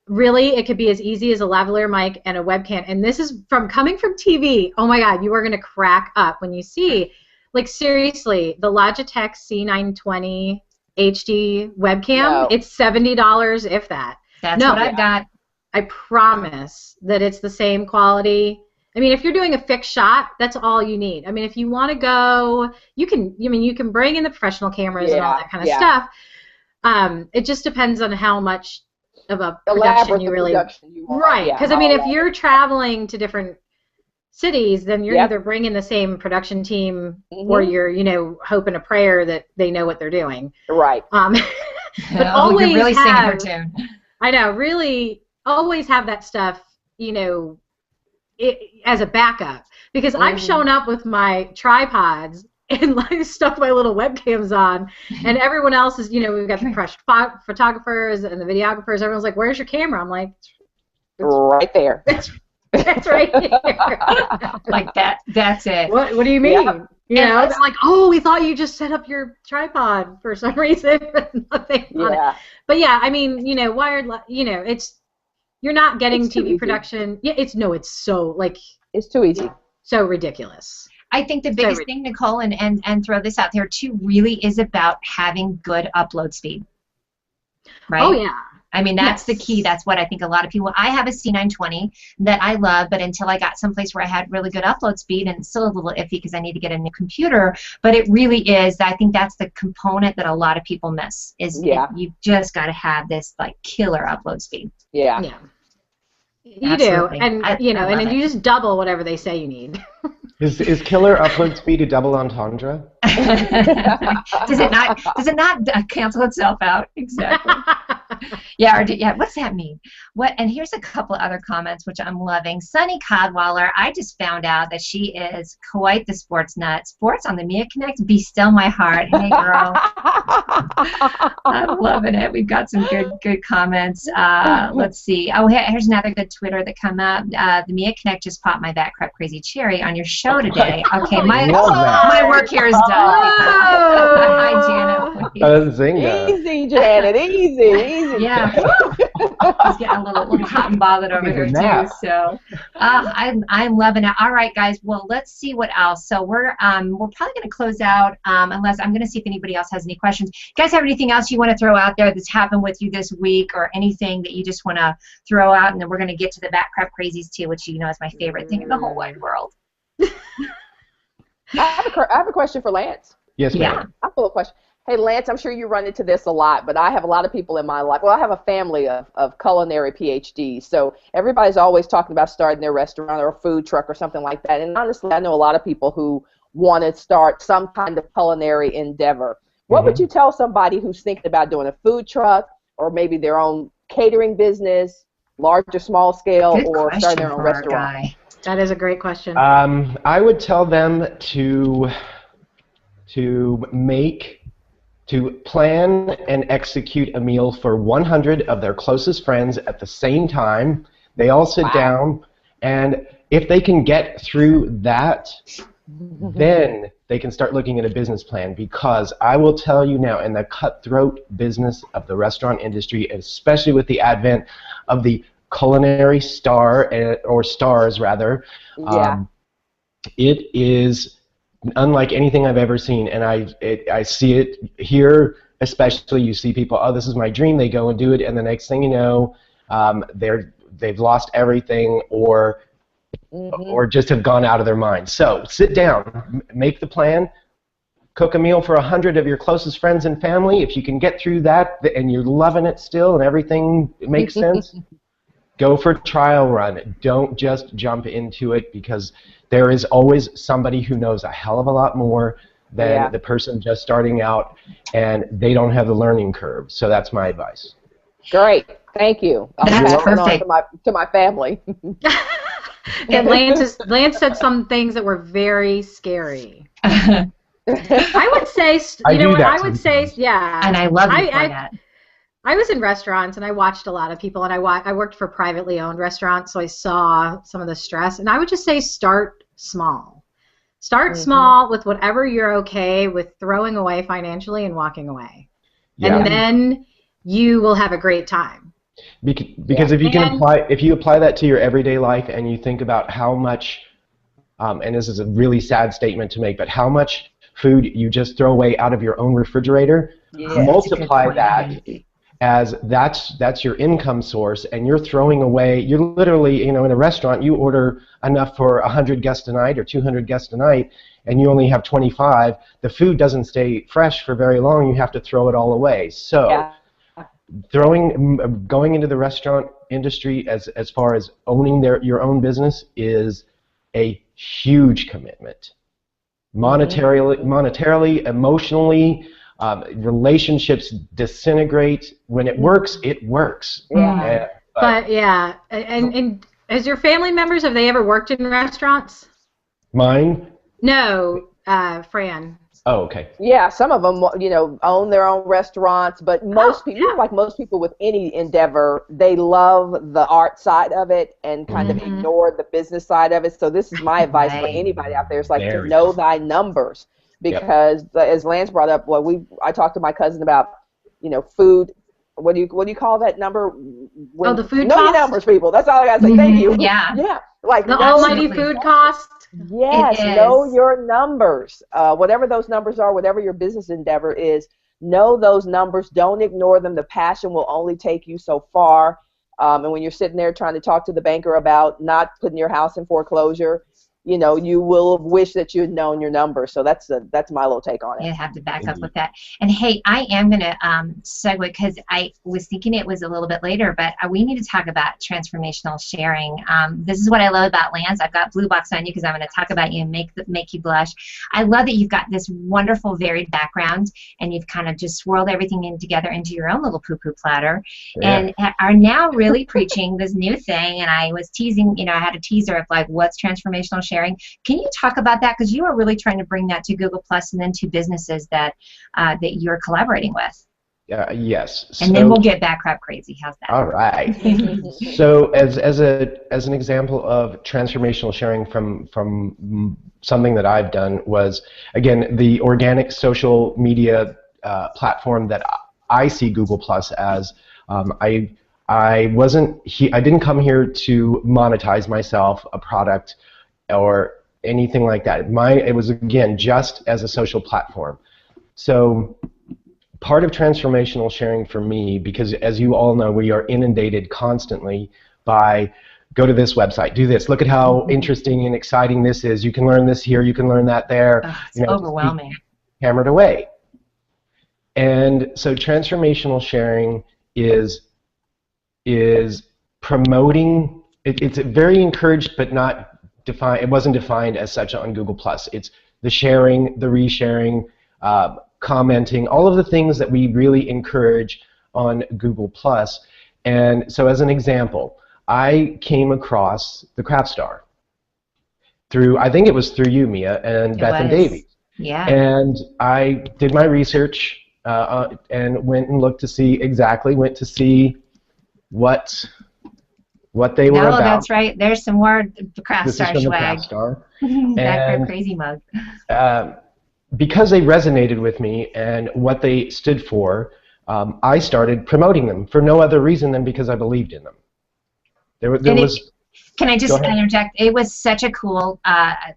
really, it could be as easy as a lavalier mic and a webcam. And this is coming from TV. Oh my God, you are gonna crack up when you see. Like, seriously, the Logitech C920 HD webcam, it's $70, if that. That's what I've got. I promise that it's the same quality. I mean, if you're doing a fixed shot, that's all you need. I mean, if you want to go, you can bring in the professional cameras and all that kind of stuff. It just depends on how much of a production you really want. Right, because, I mean, if you're traveling to different cities, then you're either bringing the same production team or you're, hoping a prayer that they know what they're doing. Right. But always you're really singing her tune. I know, really always have that stuff, as a backup. Because I've shown up with my tripods and like stuck my little webcams on, and everyone else is, we've got the fresh photographers and the videographers. Everyone's like, "Where's your camera?" I'm like, "It's right there." That's right here. Like that. That's it. What do you mean? They're like, "Oh, we thought you just set up your tripod for some reason." Nothing on it. But yeah, I mean, wired. You're not getting TV production. Yeah, it's so it's too easy. So ridiculous. I think the biggest thing, Nicole, and throw this out there too, really is about having good upload speed. Right? Oh yeah. I mean, that's the key. That's what I think a lot of people. I have a C920 that I love, but until I got someplace where I had really good upload speed, and it's still a little iffy because I need to get a new computer. But it really is. I think that's the component that a lot of people miss. You've just got to have this killer upload speed. Yeah. Yeah. You Absolutely. Do, and and then you just double whatever they say you need. Is killer upload speed a double entendre? Does it not cancel itself out? Exactly. Yeah. What's that mean? And here's a couple other comments which I'm loving. Sunny Codwaller, I just found out that she is quite the sports nut. Sports on the Mia Connect, be still my heart. Hey girl, I'm loving it. We've got some good comments. Let's see. Oh, here's another good Twitter that come up. The Mia Connect just popped my back crap crazy cherry on your show today. Okay, my work here is done. Hi, Janet. Easy, Janet. Easy. Yeah. He's getting a little hot and bothered over here too. So I'm loving it. All right, guys. Well, let's see what else. So we're probably going to close out unless I'm going to see if anybody else has any questions. You guys have anything else you want to throw out there that's happened with you this week, or anything that you just want to throw out, and then we're going to get to the back crap crazies too, which is my favorite thing in the whole wide world. I have a question for Lance. Yes, ma'am. Yeah. I have a question. Hey, Lance, I'm sure you run into this a lot, but I have a lot of people in my life. Well, I have a family of culinary PhDs, so everybody's always talking about starting their restaurant or a food truck or something like that. And honestly, I know a lot of people who want to start some kind of culinary endeavor. What would you tell somebody who's thinking about doing a food truck or maybe their own catering business, large or small scale, Good or starting question their own for our restaurant? guy. That is a great question. I would tell them to plan and execute a meal for 100 of their closest friends at the same time. They all sit down, and if they can get through that, then they can start looking at a business plan, because I will tell you now, in the cutthroat business of the restaurant industry, especially with the advent of the culinary star, or stars rather, it is unlike anything I've ever seen, and I see it here especially. You see people, oh, this is my dream, they go and do it, and the next thing you know, they've lost everything, or just have gone out of their mind. So sit down, make the plan, cook a meal for 100 of your closest friends and family. If you can get through that and you're loving it still and everything makes sense, go for a trial run. Don't just jump into it, because there is always somebody who knows a hell of a lot more than the person just starting out, and they don't have the learning curve. So that's my advice. Great. Thank you. That's perfect. To my family. And Lance said some things that were very scary. I would say, I would say, yeah. And I love you for that. I was in restaurants, and I watched a lot of people, and I worked for privately owned restaurants, so I saw some of the stress. And I would just say start small. Start small with whatever you're okay with throwing away financially and walking away. Yeah. And then you will have a great time. Because if you apply that to your everyday life, and you think about how much, and this is a really sad statement to make, but how much food you just throw away out of your own refrigerator, multiply that as that's your income source, and you're throwing away, you're literally, in a restaurant, you order enough for 100 guests a night or 200 guests a night, and you only have 25, the food doesn't stay fresh for very long, you have to throw it all away. So going into the restaurant industry as far as owning your own business is a huge commitment. Monetarily, emotionally, relationships disintegrate. When it works, it works. Yeah. And as your family members, have they ever worked in restaurants? Mine? No, Fran. Oh, okay. Yeah, some of them, own their own restaurants, but most people, like most people with any endeavor, they love the art side of it and kind of ignore the business side of it. So this is my advice for anybody out there. It's like to know thy numbers, because as Lance brought up, I talked to my cousin about, food. What do you call that number? The food cost? Know your numbers, people. That's all I gotta say. Thank you. Yeah. Like the almighty food cost. Yes, know your numbers. Whatever those numbers are, whatever your business endeavor is, know those numbers. Don't ignore them. The passion will only take you so far. And when you're sitting there trying to talk to the banker about not putting your house in foreclosure, you will wish that you had known your numbers. So that's my little take on it. You have to back up with that. And hey, I am going to segue, because I was thinking it was a little bit later, but we need to talk about transformational sharing. This is what I love about Lance. I've got blue box on you because I'm going to talk about you and make you blush. I love that you've got this wonderful varied background, and you've kind of just swirled everything in together into your own little poo-poo platter, and are now really preaching this new thing. And I was teasing, I had a teaser of like, what's transformational sharing? Can you talk about that? Because you are really trying to bring that to Google Plus and then to businesses that you're collaborating with. Yes. And then we'll get back crap crazy. How's that? All right. So as an example of transformational sharing from something that I've done was, again, the organic social media platform that I see Google Plus as. I didn't come here to monetize myself, a product, or anything like that. It was, again, just as a social platform. So part of transformational sharing for me, because as you all know, we are inundated constantly by, go to this website, do this, look at how interesting and exciting this is, you can learn this here, you can learn that there. It's overwhelming. Hammered away. And so transformational sharing is promoting, it's very encouraged but not defined. It wasn't defined as such on Google Plus. It's the sharing, the resharing, commenting, all of the things that we really encourage on Google+. And so as an example, I came across the Craft Star through, I think it was through you, Mia, and Beth and Davey. Yeah. And I did my research and went and looked to see what they were about. No, that's right. There's some more Craft Star swag. Craft Star crazy mug. Because they resonated with me and what they stood for, I started promoting them for no other reason than because I believed in them. Can I just interject? It was such a cool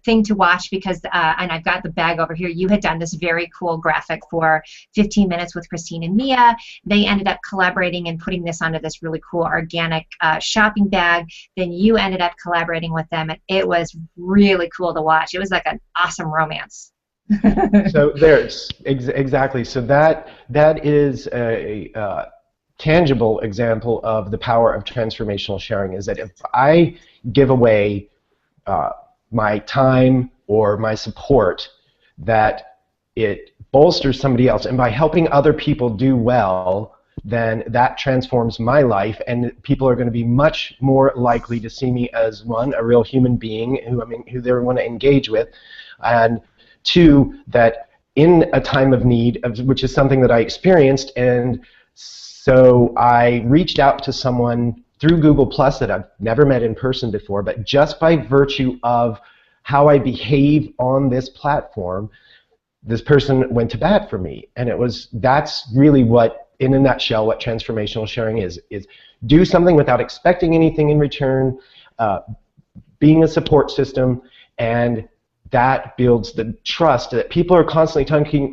thing to watch because, and I've got the bag over here, you had done this very cool graphic for 15 Minutes with Christine and Mia. They ended up collaborating and putting this onto this really cool organic shopping bag. Then you ended up collaborating with them, and it was really cool to watch. It was like an awesome romance. So there's exactly. So that is a tangible example of the power of transformational sharing, is that if I give away my time or my support, that it bolsters somebody else, and by helping other people do well, then that transforms my life, and people are going to be much more likely to see me as, one, a real human being who they want to engage with, and two, that in a time of need, which is something that I experienced, and so I reached out to someone through Google Plus that I've never met in person before, but just by virtue of how I behave on this platform, this person went to bat for me. And that's really what, in a nutshell, what transformational sharing is do something without expecting anything in return, being a support system, and that builds the trust that people are constantly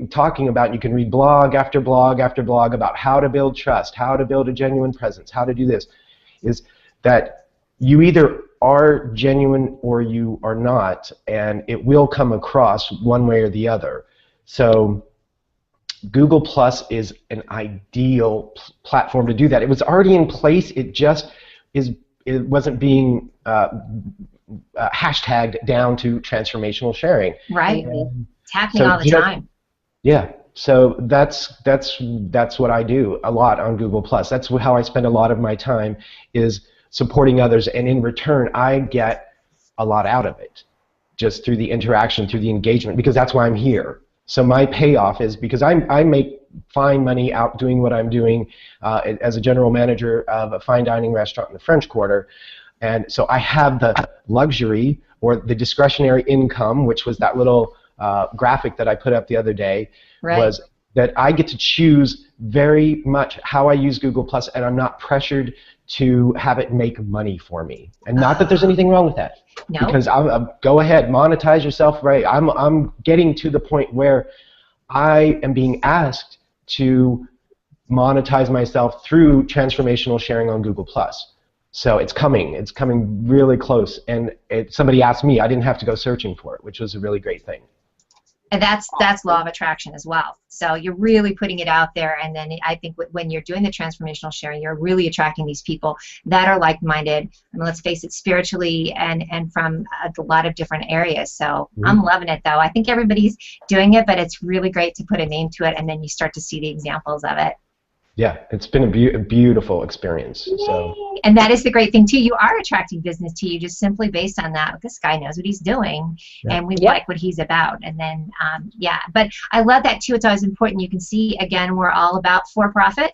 talking about. You can read blog after blog after blog about how to build trust, how to build a genuine presence, how to do this, is that you either are genuine or you are not, and it will come across one way or the other. So Google Plus is an ideal platform to do that. It was already in place, it wasn't being hashtagged down to transformational sharing. Right. It's happening all the time. Yeah. So that's what I do a lot on Google Plus. That's how I spend a lot of my time, is supporting others, and in return I get a lot out of it, just through the interaction, through the engagement, because that's why I'm here. So my payoff is because I make fine money out doing what I'm doing as a general manager of a fine dining restaurant in the French Quarter. And so I have the luxury, or the discretionary income, which was that little graphic that I put up the other day, was that I get to choose very much how I use Google Plus, and I'm not pressured to have it make money for me. And not that there's anything wrong with that. No. Because go ahead, monetize yourself, right? I'm getting to the point where I am being asked to monetize myself through transformational sharing on Google Plus. So it's coming really close, and somebody asked me, I didn't have to go searching for it, which was a really great thing. And that's law of attraction as well. So you're really putting it out there, and then I think when you're doing the transformational sharing, you're really attracting these people that are like-minded. I mean, let's face it, spiritually and from a lot of different areas. So I'm loving it, though. I think everybody's doing it, but it's really great to put a name to it, and then you start to see the examples of it. Yeah, it's been a beautiful experience. So. And that is the great thing too. You are attracting business to you just simply based on that. This guy knows what he's doing, and we like what he's about. And then, yeah. But I love that too. It's always important. You can see, again, we're all about for-profit,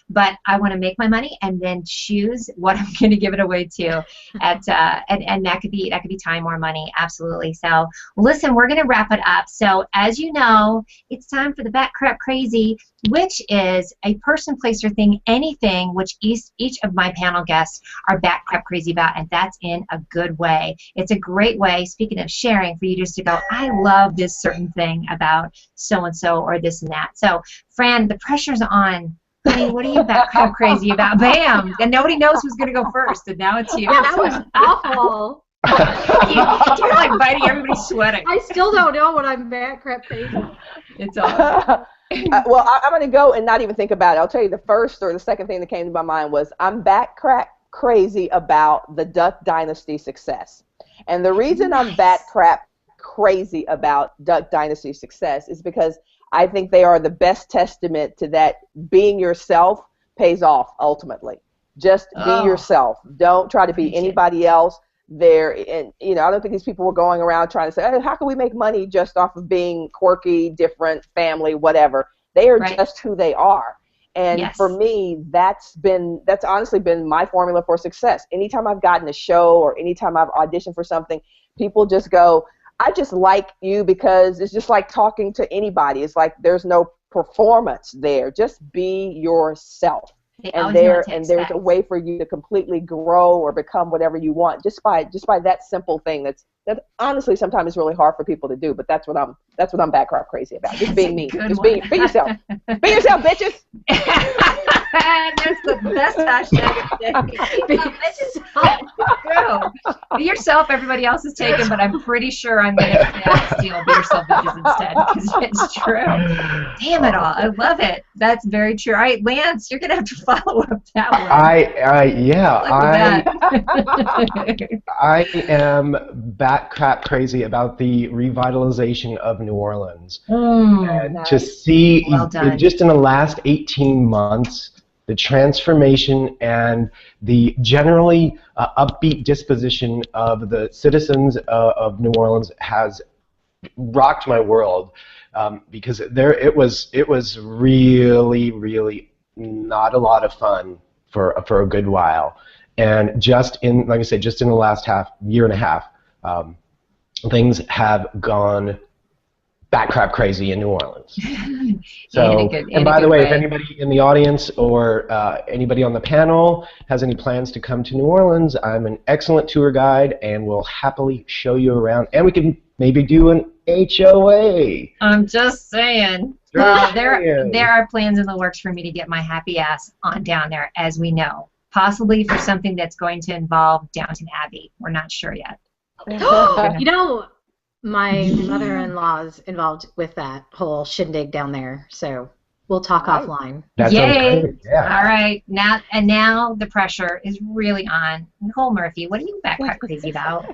but I want to make my money and then choose what I'm going to give it away to, and that could be time or money, absolutely. So listen, we're going to wrap it up. So as you know, it's time for the Bat Crap Crazy, which is a person, place, or thing, anything which each of my panel guests are Bat Crap Crazy about, and that's in a good way. It's a great way, speaking of sharing, for you just to go, I love this certain thing about so-and-so or this and that. So Fran, the pressure's on. Honey, what are you Bat Crap Crazy about? Bam! And nobody knows who's going to go first, and now it's you. Yeah, that was awful. You're like biting, everybody's sweating. I still don't know what I'm Bat Crap Crazy. It's awesome. Well, I'm going to go and not even think about it. I'll tell you the first or the second thing that came to my mind was I'm Bat Crap Crazy about the Duck Dynasty success. And the reason I'm Bat Crap Crazy about Duck Dynasty success is because I think they are the best testament to that being yourself pays off ultimately. Just be yourself. Don't try to be anybody else. And I don't think these people were going around trying to say, hey, how can we make money just off of being quirky, different, family, whatever. They are just who they are. And for me, that's honestly been my formula for success. Anytime I've gotten a show or anytime I've auditioned for something, people just go, I just like you because it's just like talking to anybody. It's like there's no performance there. Just be yourself. And there's a way for you to completely grow or become whatever you want just by that simple thing that honestly sometimes is really hard for people to do, but that's what I'm back crap crazy about. Just being me. Just be yourself. Be yourself, bitches. That's the best hashtag. Be yourself. Be yourself. Everybody else is taken, but I'm pretty sure I'm going to steal Be Yourself Bitches instead because it's true. Damn it all. I love it. That's very true. All right, Lance, you're going to have to follow up that one. I am bat crap crazy about the revitalization of New Orleans. And to see just in the last 18 months the transformation and the generally upbeat disposition of the citizens of New Orleans has rocked my world, because it was really not a lot of fun for a good while, and like I said, just in the last year and a half, things have gone bat crap crazy in New Orleans. So, and by the way, if anybody in the audience or anybody on the panel has any plans to come to New Orleans, I'm an excellent tour guide and will happily show you around. And we can maybe do an HOA. I'm just saying. Well, there are plans in the works for me to get my happy ass on down there, as we know. Possibly for something that's going to involve Downton Abbey. We're not sure yet. My mother-in-law's involved with that whole shindig down there, so we'll talk offline. Yay! Yeah. All right, now the pressure is really on. Nicole Murphy, what are you back crap crazy about?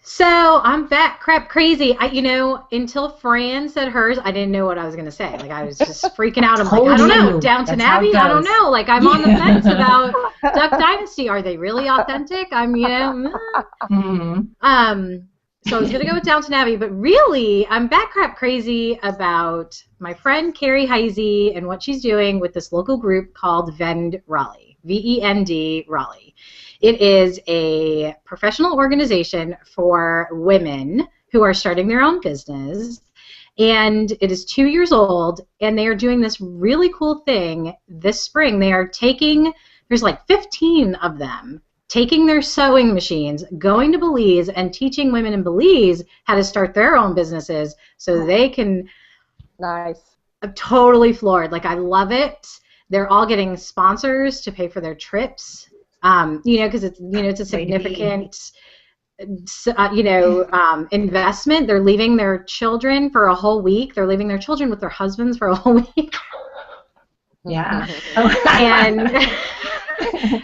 So I'm back crap crazy. Until Fran said hers, I didn't know what I was gonna say. Like I was just freaking out. I'm like, I don't know, Downton Abbey. I don't know. Like I'm on the fence about Duck Dynasty. Are they really authentic? So I was going to go with Downton Abbey, but really, I'm back crap crazy about my friend Carrie Heisey and what she's doing with this local group called Vend Raleigh, V-E-N-D Raleigh. It is a professional organization for women who are starting their own business, and it is 2 years old, and they are doing this really cool thing this spring. They are there's like 15 of them, taking their sewing machines, going to Belize, and teaching women in Belize how to start their own businesses so they can. Nice. I'm totally floored. Like, I love it. They're all getting sponsors to pay for their trips, because it's a significant, investment. They're leaving their children for a whole week. They're leaving their children with their husbands for a whole week. Yeah.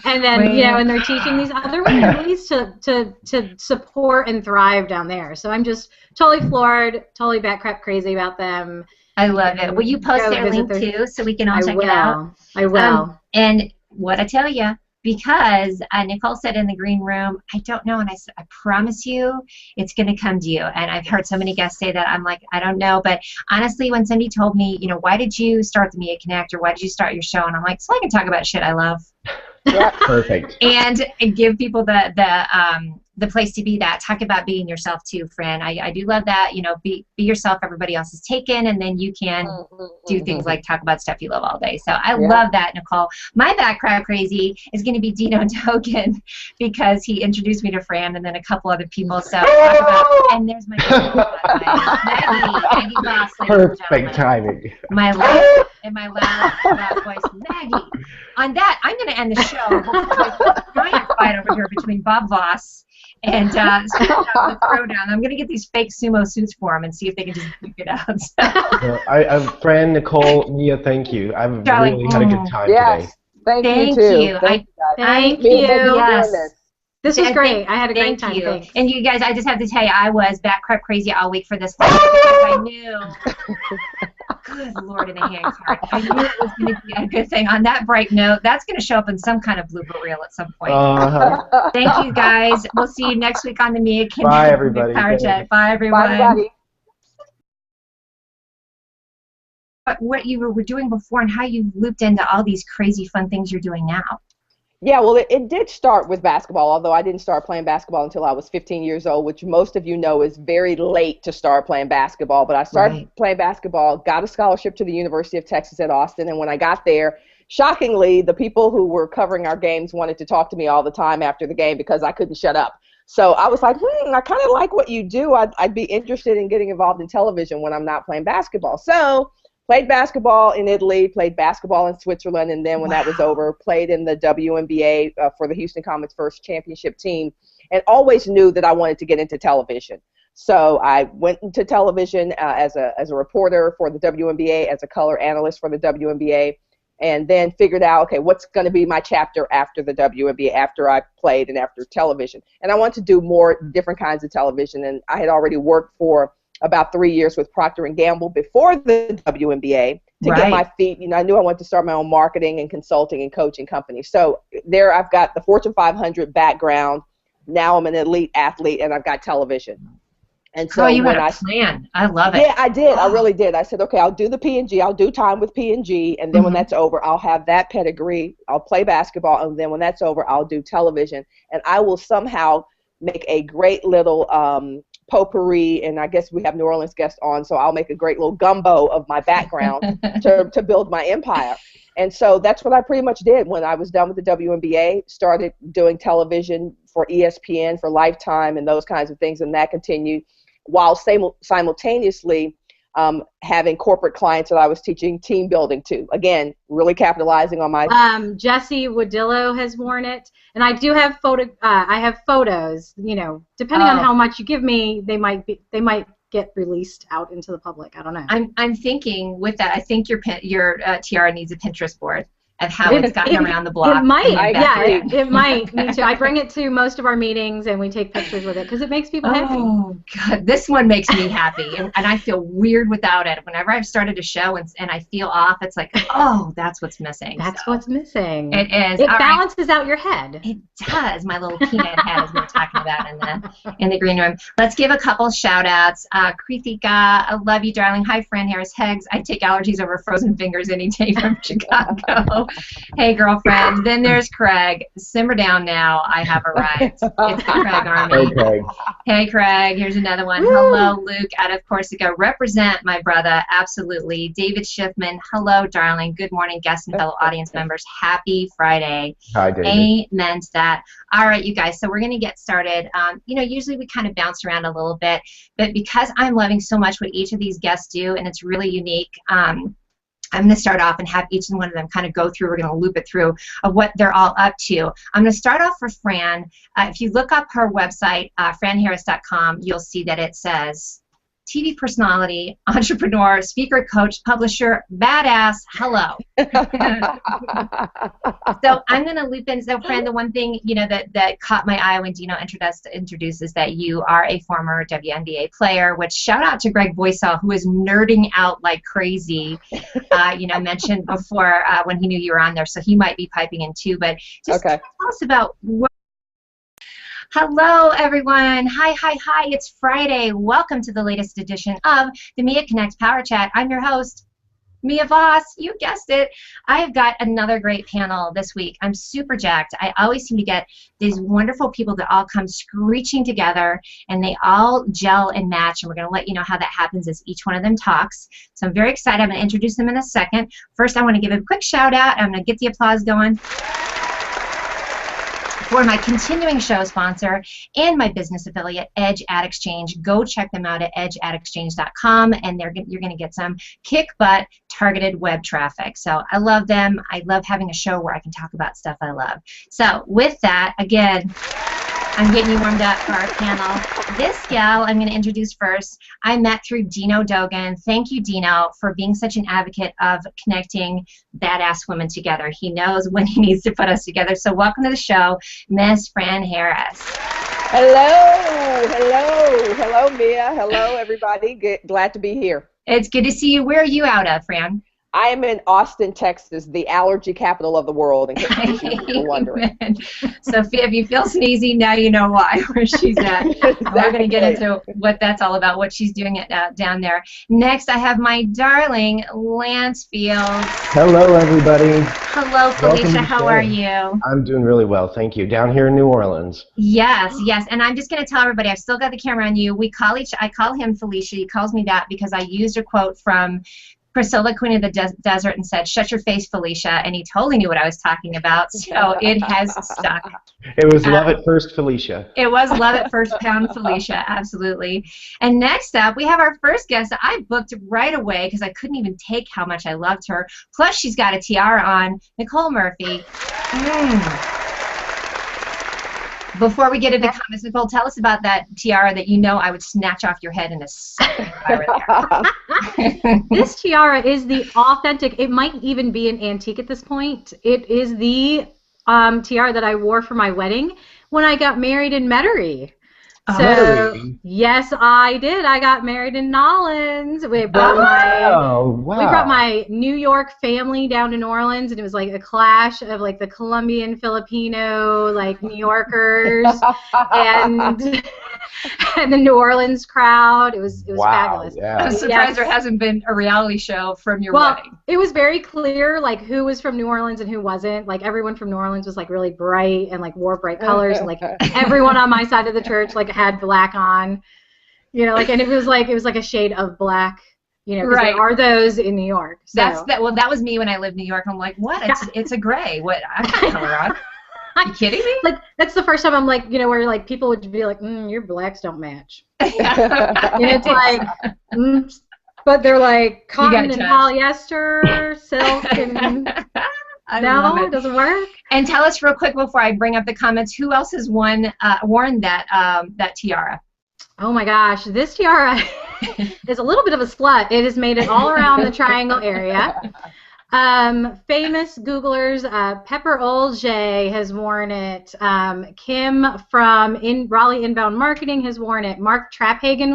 And then and they're teaching these other ways to support and thrive down there. So I'm just totally floored, totally bat crap crazy about them. I love it. Will you post their link too, so we can all check it out? I will. And what I tell you, because Nicole said in the green room, I don't know, and I said, I promise you, it's going to come to you. And I've heard so many guests say that. I'm like, I don't know, but honestly, when somebody told me, why did you start the Media Connect, or why did you start your show, and I'm like, so I can talk about shit I love. Yeah, perfect. And give people the place to be that. Talk about being yourself too, Fran. I do love that. Be yourself. Everybody else is taken, and then you can do things like talk about stuff you love all day. So I love that, Nicole. My back crap crazy is going to be Dino Dogan, because he introduced me to Fran and then a couple other people. So talk about, and there's my Maggie Boss. Perfect timing. My loud voice, Maggie. On that, I'm going to end the show. A giant fight over here between Bob Voss and the Throwdown. I'm going to get these fake sumo suits for him and see if they can just duke it out. Fran, Nicole, Mia, thank you. I've really had a good time today. Thank you. Thank you. Yes. This was great. I had a great time. Thanks. And you guys, I just have to tell you, I was back crap crazy all week for this one because I knew Good Lord in a handcart. I knew it was going to be a good thing. On that bright note, that's going to show up in some kind of blooper reel at some point. Thank you, guys. We'll see you next week on the Mia Connect. Bye, everybody. Power Chat. Bye, everyone. Bye, everybody. What you were doing before and how you looped into all these crazy fun things you're doing now. Yeah, well, it did start with basketball, although I didn't start playing basketball until I was 15 years old, which most of you know is very late to start playing basketball. But I started playing basketball, got a scholarship to the University of Texas at Austin, and when I got there, shockingly, the people who were covering our games wanted to talk to me all the time after the game because I couldn't shut up. So I was like, I kind of like what you do. I'd be interested in getting involved in television when I'm not playing basketball. So played basketball in Italy, played basketball in Switzerland, and then when that was over, played in the WNBA for the Houston Comets' first championship team, and always knew that I wanted to get into television. So I went into television as a reporter for the WNBA, as a color analyst for the WNBA, and then figured out, okay, what's going to be my chapter after the WNBA, after I played and after television. And I wanted to do more different kinds of television, and I had already worked for about 3 years with Procter & Gamble before the WNBA to get my feet. I knew I wanted to start my own marketing and consulting and coaching company. So there I've got the Fortune 500 background. Now I'm an elite athlete, and I've got television. And so you had a plan. I love it. Yeah, I did. I really did. I said, okay, I'll do the P&G. I'll do time with P&G, and then when that's over, I'll have that pedigree. I'll play basketball, and then when that's over, I'll do television. And I will somehow make a great little potpourri, and I guess we have New Orleans guests on, so I'll make a great little gumbo of my background to build my empire. And so that's what I pretty much did when I was done with the WNBA, started doing television for ESPN, for Lifetime, and those kinds of things, and that continued while simultaneously having corporate clients that I was teaching team building to. Again, really capitalizing on my... Jessie Wadillo has worn it, and I do have I have photos. Depending on how much you give me, they might get released out into the public. I don't know. I'm thinking with that. I think your tiara needs a Pinterest board of how it's gotten around the block. It might. It might. Me too. I bring it to most of our meetings, and we take pictures with it because it makes people happy. Oh, God. This one makes me happy, and I feel weird without it. Whenever I've started a show and I feel off, it's like, oh, that's what's missing. That's what's missing. It is. It balances out your head. It does. My little peanut head, as we were talking about in the green room. Let's give a couple shout-outs. Krithika, I love you, darling. Hi, Fran Harris Heggs. I take allergies over frozen fingers any day from Chicago. Hey, girlfriend. Then there's Craig. Simmer down now. I have arrived. It's the Craig Army. Hey, Craig. Hey, Craig. Here's another one. Woo. Hello, Luke, out of Corsica. Represent my brother. Absolutely. David Schiffman. Hello, darling. Good morning, guests and fellow audience members. Happy Friday. Hi, David. Amen to that. All right, you guys. So we're going to get started. Usually we kind of bounce around a little bit, but because I'm loving so much what each of these guests do, and it's really unique, I'm going to start off and have each one of them kind of go through. We're going to loop it through of what they're all up to. I'm going to start off for Fran. If you look up her website, franharris.com, you'll see that it says TV personality, entrepreneur, speaker, coach, publisher, badass, hello. So I'm going to loop in. So, Fran, the one thing that caught my eye when Dino introduced is that you are a former WNBA player, which shout out to Greg Boysaw, who is nerding out like crazy, mentioned before when he knew you were on there. So he might be piping in too. But just tell us about what. Hello, everyone. Hi. It's Friday. Welcome to the latest edition of the Mia Connect Power Chat. I'm your host, Mia Voss. You guessed it. I've got another great panel this week. I'm super jacked. I always seem to get these wonderful people that all come screeching together, and they all gel and match, and we're going to let you know how that happens as each one of them talks. So I'm very excited. I'm going to introduce them in a second. First, I want to give a quick shout-out. I'm going to get the applause going for my continuing show sponsor and my business affiliate, Edge Ad Exchange. Go check them out at edgeadexchange.com, and you're going to get some kick-butt targeted web traffic. So I love them. I love having a show where I can talk about stuff I love. So with that, again, I'm getting you warmed up for our panel. This gal I'm going to introduce first, I met through Dino Dogan. Thank you, Dino, for being such an advocate of connecting badass women together. He knows when he needs to put us together. So welcome to the show, Miss Fran Harris. Hello, Mia. Hello, everybody. Glad to be here. It's good to see you. Where are you out of, Fran? I am in Austin, Texas, the allergy capital of the world, in case you were wondering. So if you feel sneezy, now you know why, where she's at. Exactly. We're going to get into what that's all about, what she's doing down there. Next, I have my darling Lance Fields. Hello, everybody. Hello, Felicia. How are you? I'm doing really well, thank you. Down here in New Orleans. Yes, yes. And I'm just going to tell everybody, I've still got the camera on you. I call him Felicia. He calls me that because I used a quote from Priscilla, Queen of the Desert, and said, "Shut your face, Felicia," and he totally knew what I was talking about, so it has stuck. It was love at first, Felicia. It was love at first pound, Felicia, absolutely. And next up, we have our first guest that I booked right away because I couldn't even take how much I loved her. Plus, she's got a tiara on. Nicole Murphy. Before we get into comments, Nicole, tell us about that tiara that you know I would snatch off your head in a second if I were there. This tiara is the authentic, it might even be an antique at this point. It is the tiara that I wore for my wedding when I got married in Metairie. So, yes, I did. I got married in Nolens. We brought my New York family down to New Orleans, and it was like a clash of like the Colombian, Filipino, like New Yorkers, and the New Orleans crowd. It was fabulous. Yeah. I'm surprised there hasn't been a reality show from your wedding. It was very clear like who was from New Orleans and who wasn't. Like everyone from New Orleans was like really bright and like wore bright colors, and like everyone on my side of the church like had black on, you know, like, and it was like a shade of black, you know, because there are those in New York. So. That was me when I lived in New York. I'm like, what? It's a gray. What? I got color on. Are you kidding me? Like that's the first time I'm like, you know, where like people would be like, your blacks don't match. And it's like, but they're like cotton and polyester, silk, and no, it doesn't work. And tell us real quick before I bring up the comments, who else has worn that tiara? Oh my gosh, this tiara is a little bit of a slut. It has made it all around the Triangle area. Famous Googlers, Pepper Olge has worn it. Kim from Raleigh Inbound Marketing has worn it. Mark Traphagen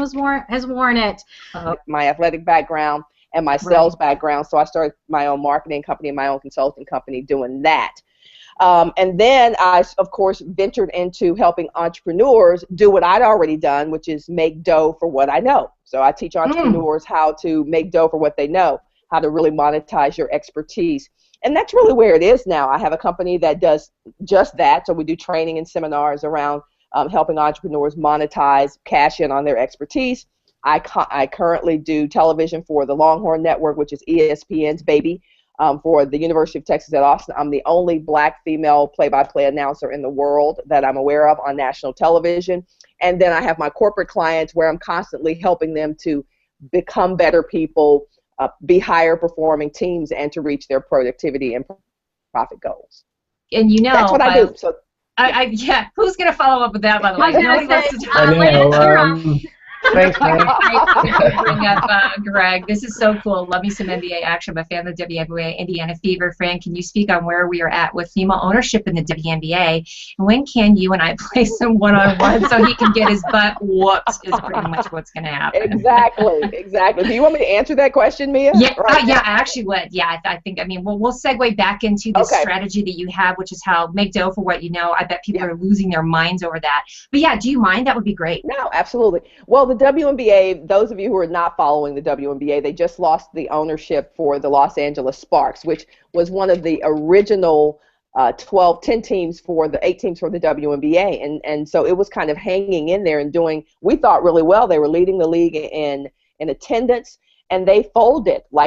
has worn it. My athletic background and my sales background, so I started my own marketing company and my own consulting company doing that. And then I, of course, ventured into helping entrepreneurs do what I'd already done, which is make dough for what I know. So I teach entrepreneurs how to make dough for what they know, how to really monetize your expertise. And that's really where it is now. I have a company that does just that. So we do training and seminars around helping entrepreneurs monetize, cash in on their expertise. I currently do television for the Longhorn Network, which is ESPN's baby. For the University of Texas at Austin, I'm the only black female play-by-play announcer in the world that I'm aware of on national television. And then I have my corporate clients where I'm constantly helping them to become better people, be higher performing teams, and to reach their productivity and profit goals. And you know, that's what I do. So, who's going to follow up with that, by the way? Nobody wants to talk. Thanks, man. Bring up Greg. This is so cool. Love me some NBA action. I'm a fan of the WNBA. Indiana Fever. Fran, can you speak on where we are at with female ownership in the WNBA? And when can you and I play some one-on-one so he can get his butt whooped is pretty much what's going to happen. Exactly. Do you want me to answer that question, Mia? Yeah, I actually would. Yeah, I think, we'll segue back into the strategy that you have, which is how make dough for what you know. I bet people are losing their minds over that. But yeah, do you mind? That would be great. No, absolutely. Well, the WNBA, those of you who are not following the WNBA, they just lost the ownership for the Los Angeles Sparks, which was one of the original 10 teams for the 8 teams for the WNBA. And so it was kind of hanging in there and doing, we thought, really well. They were leading the league in attendance, and they folded like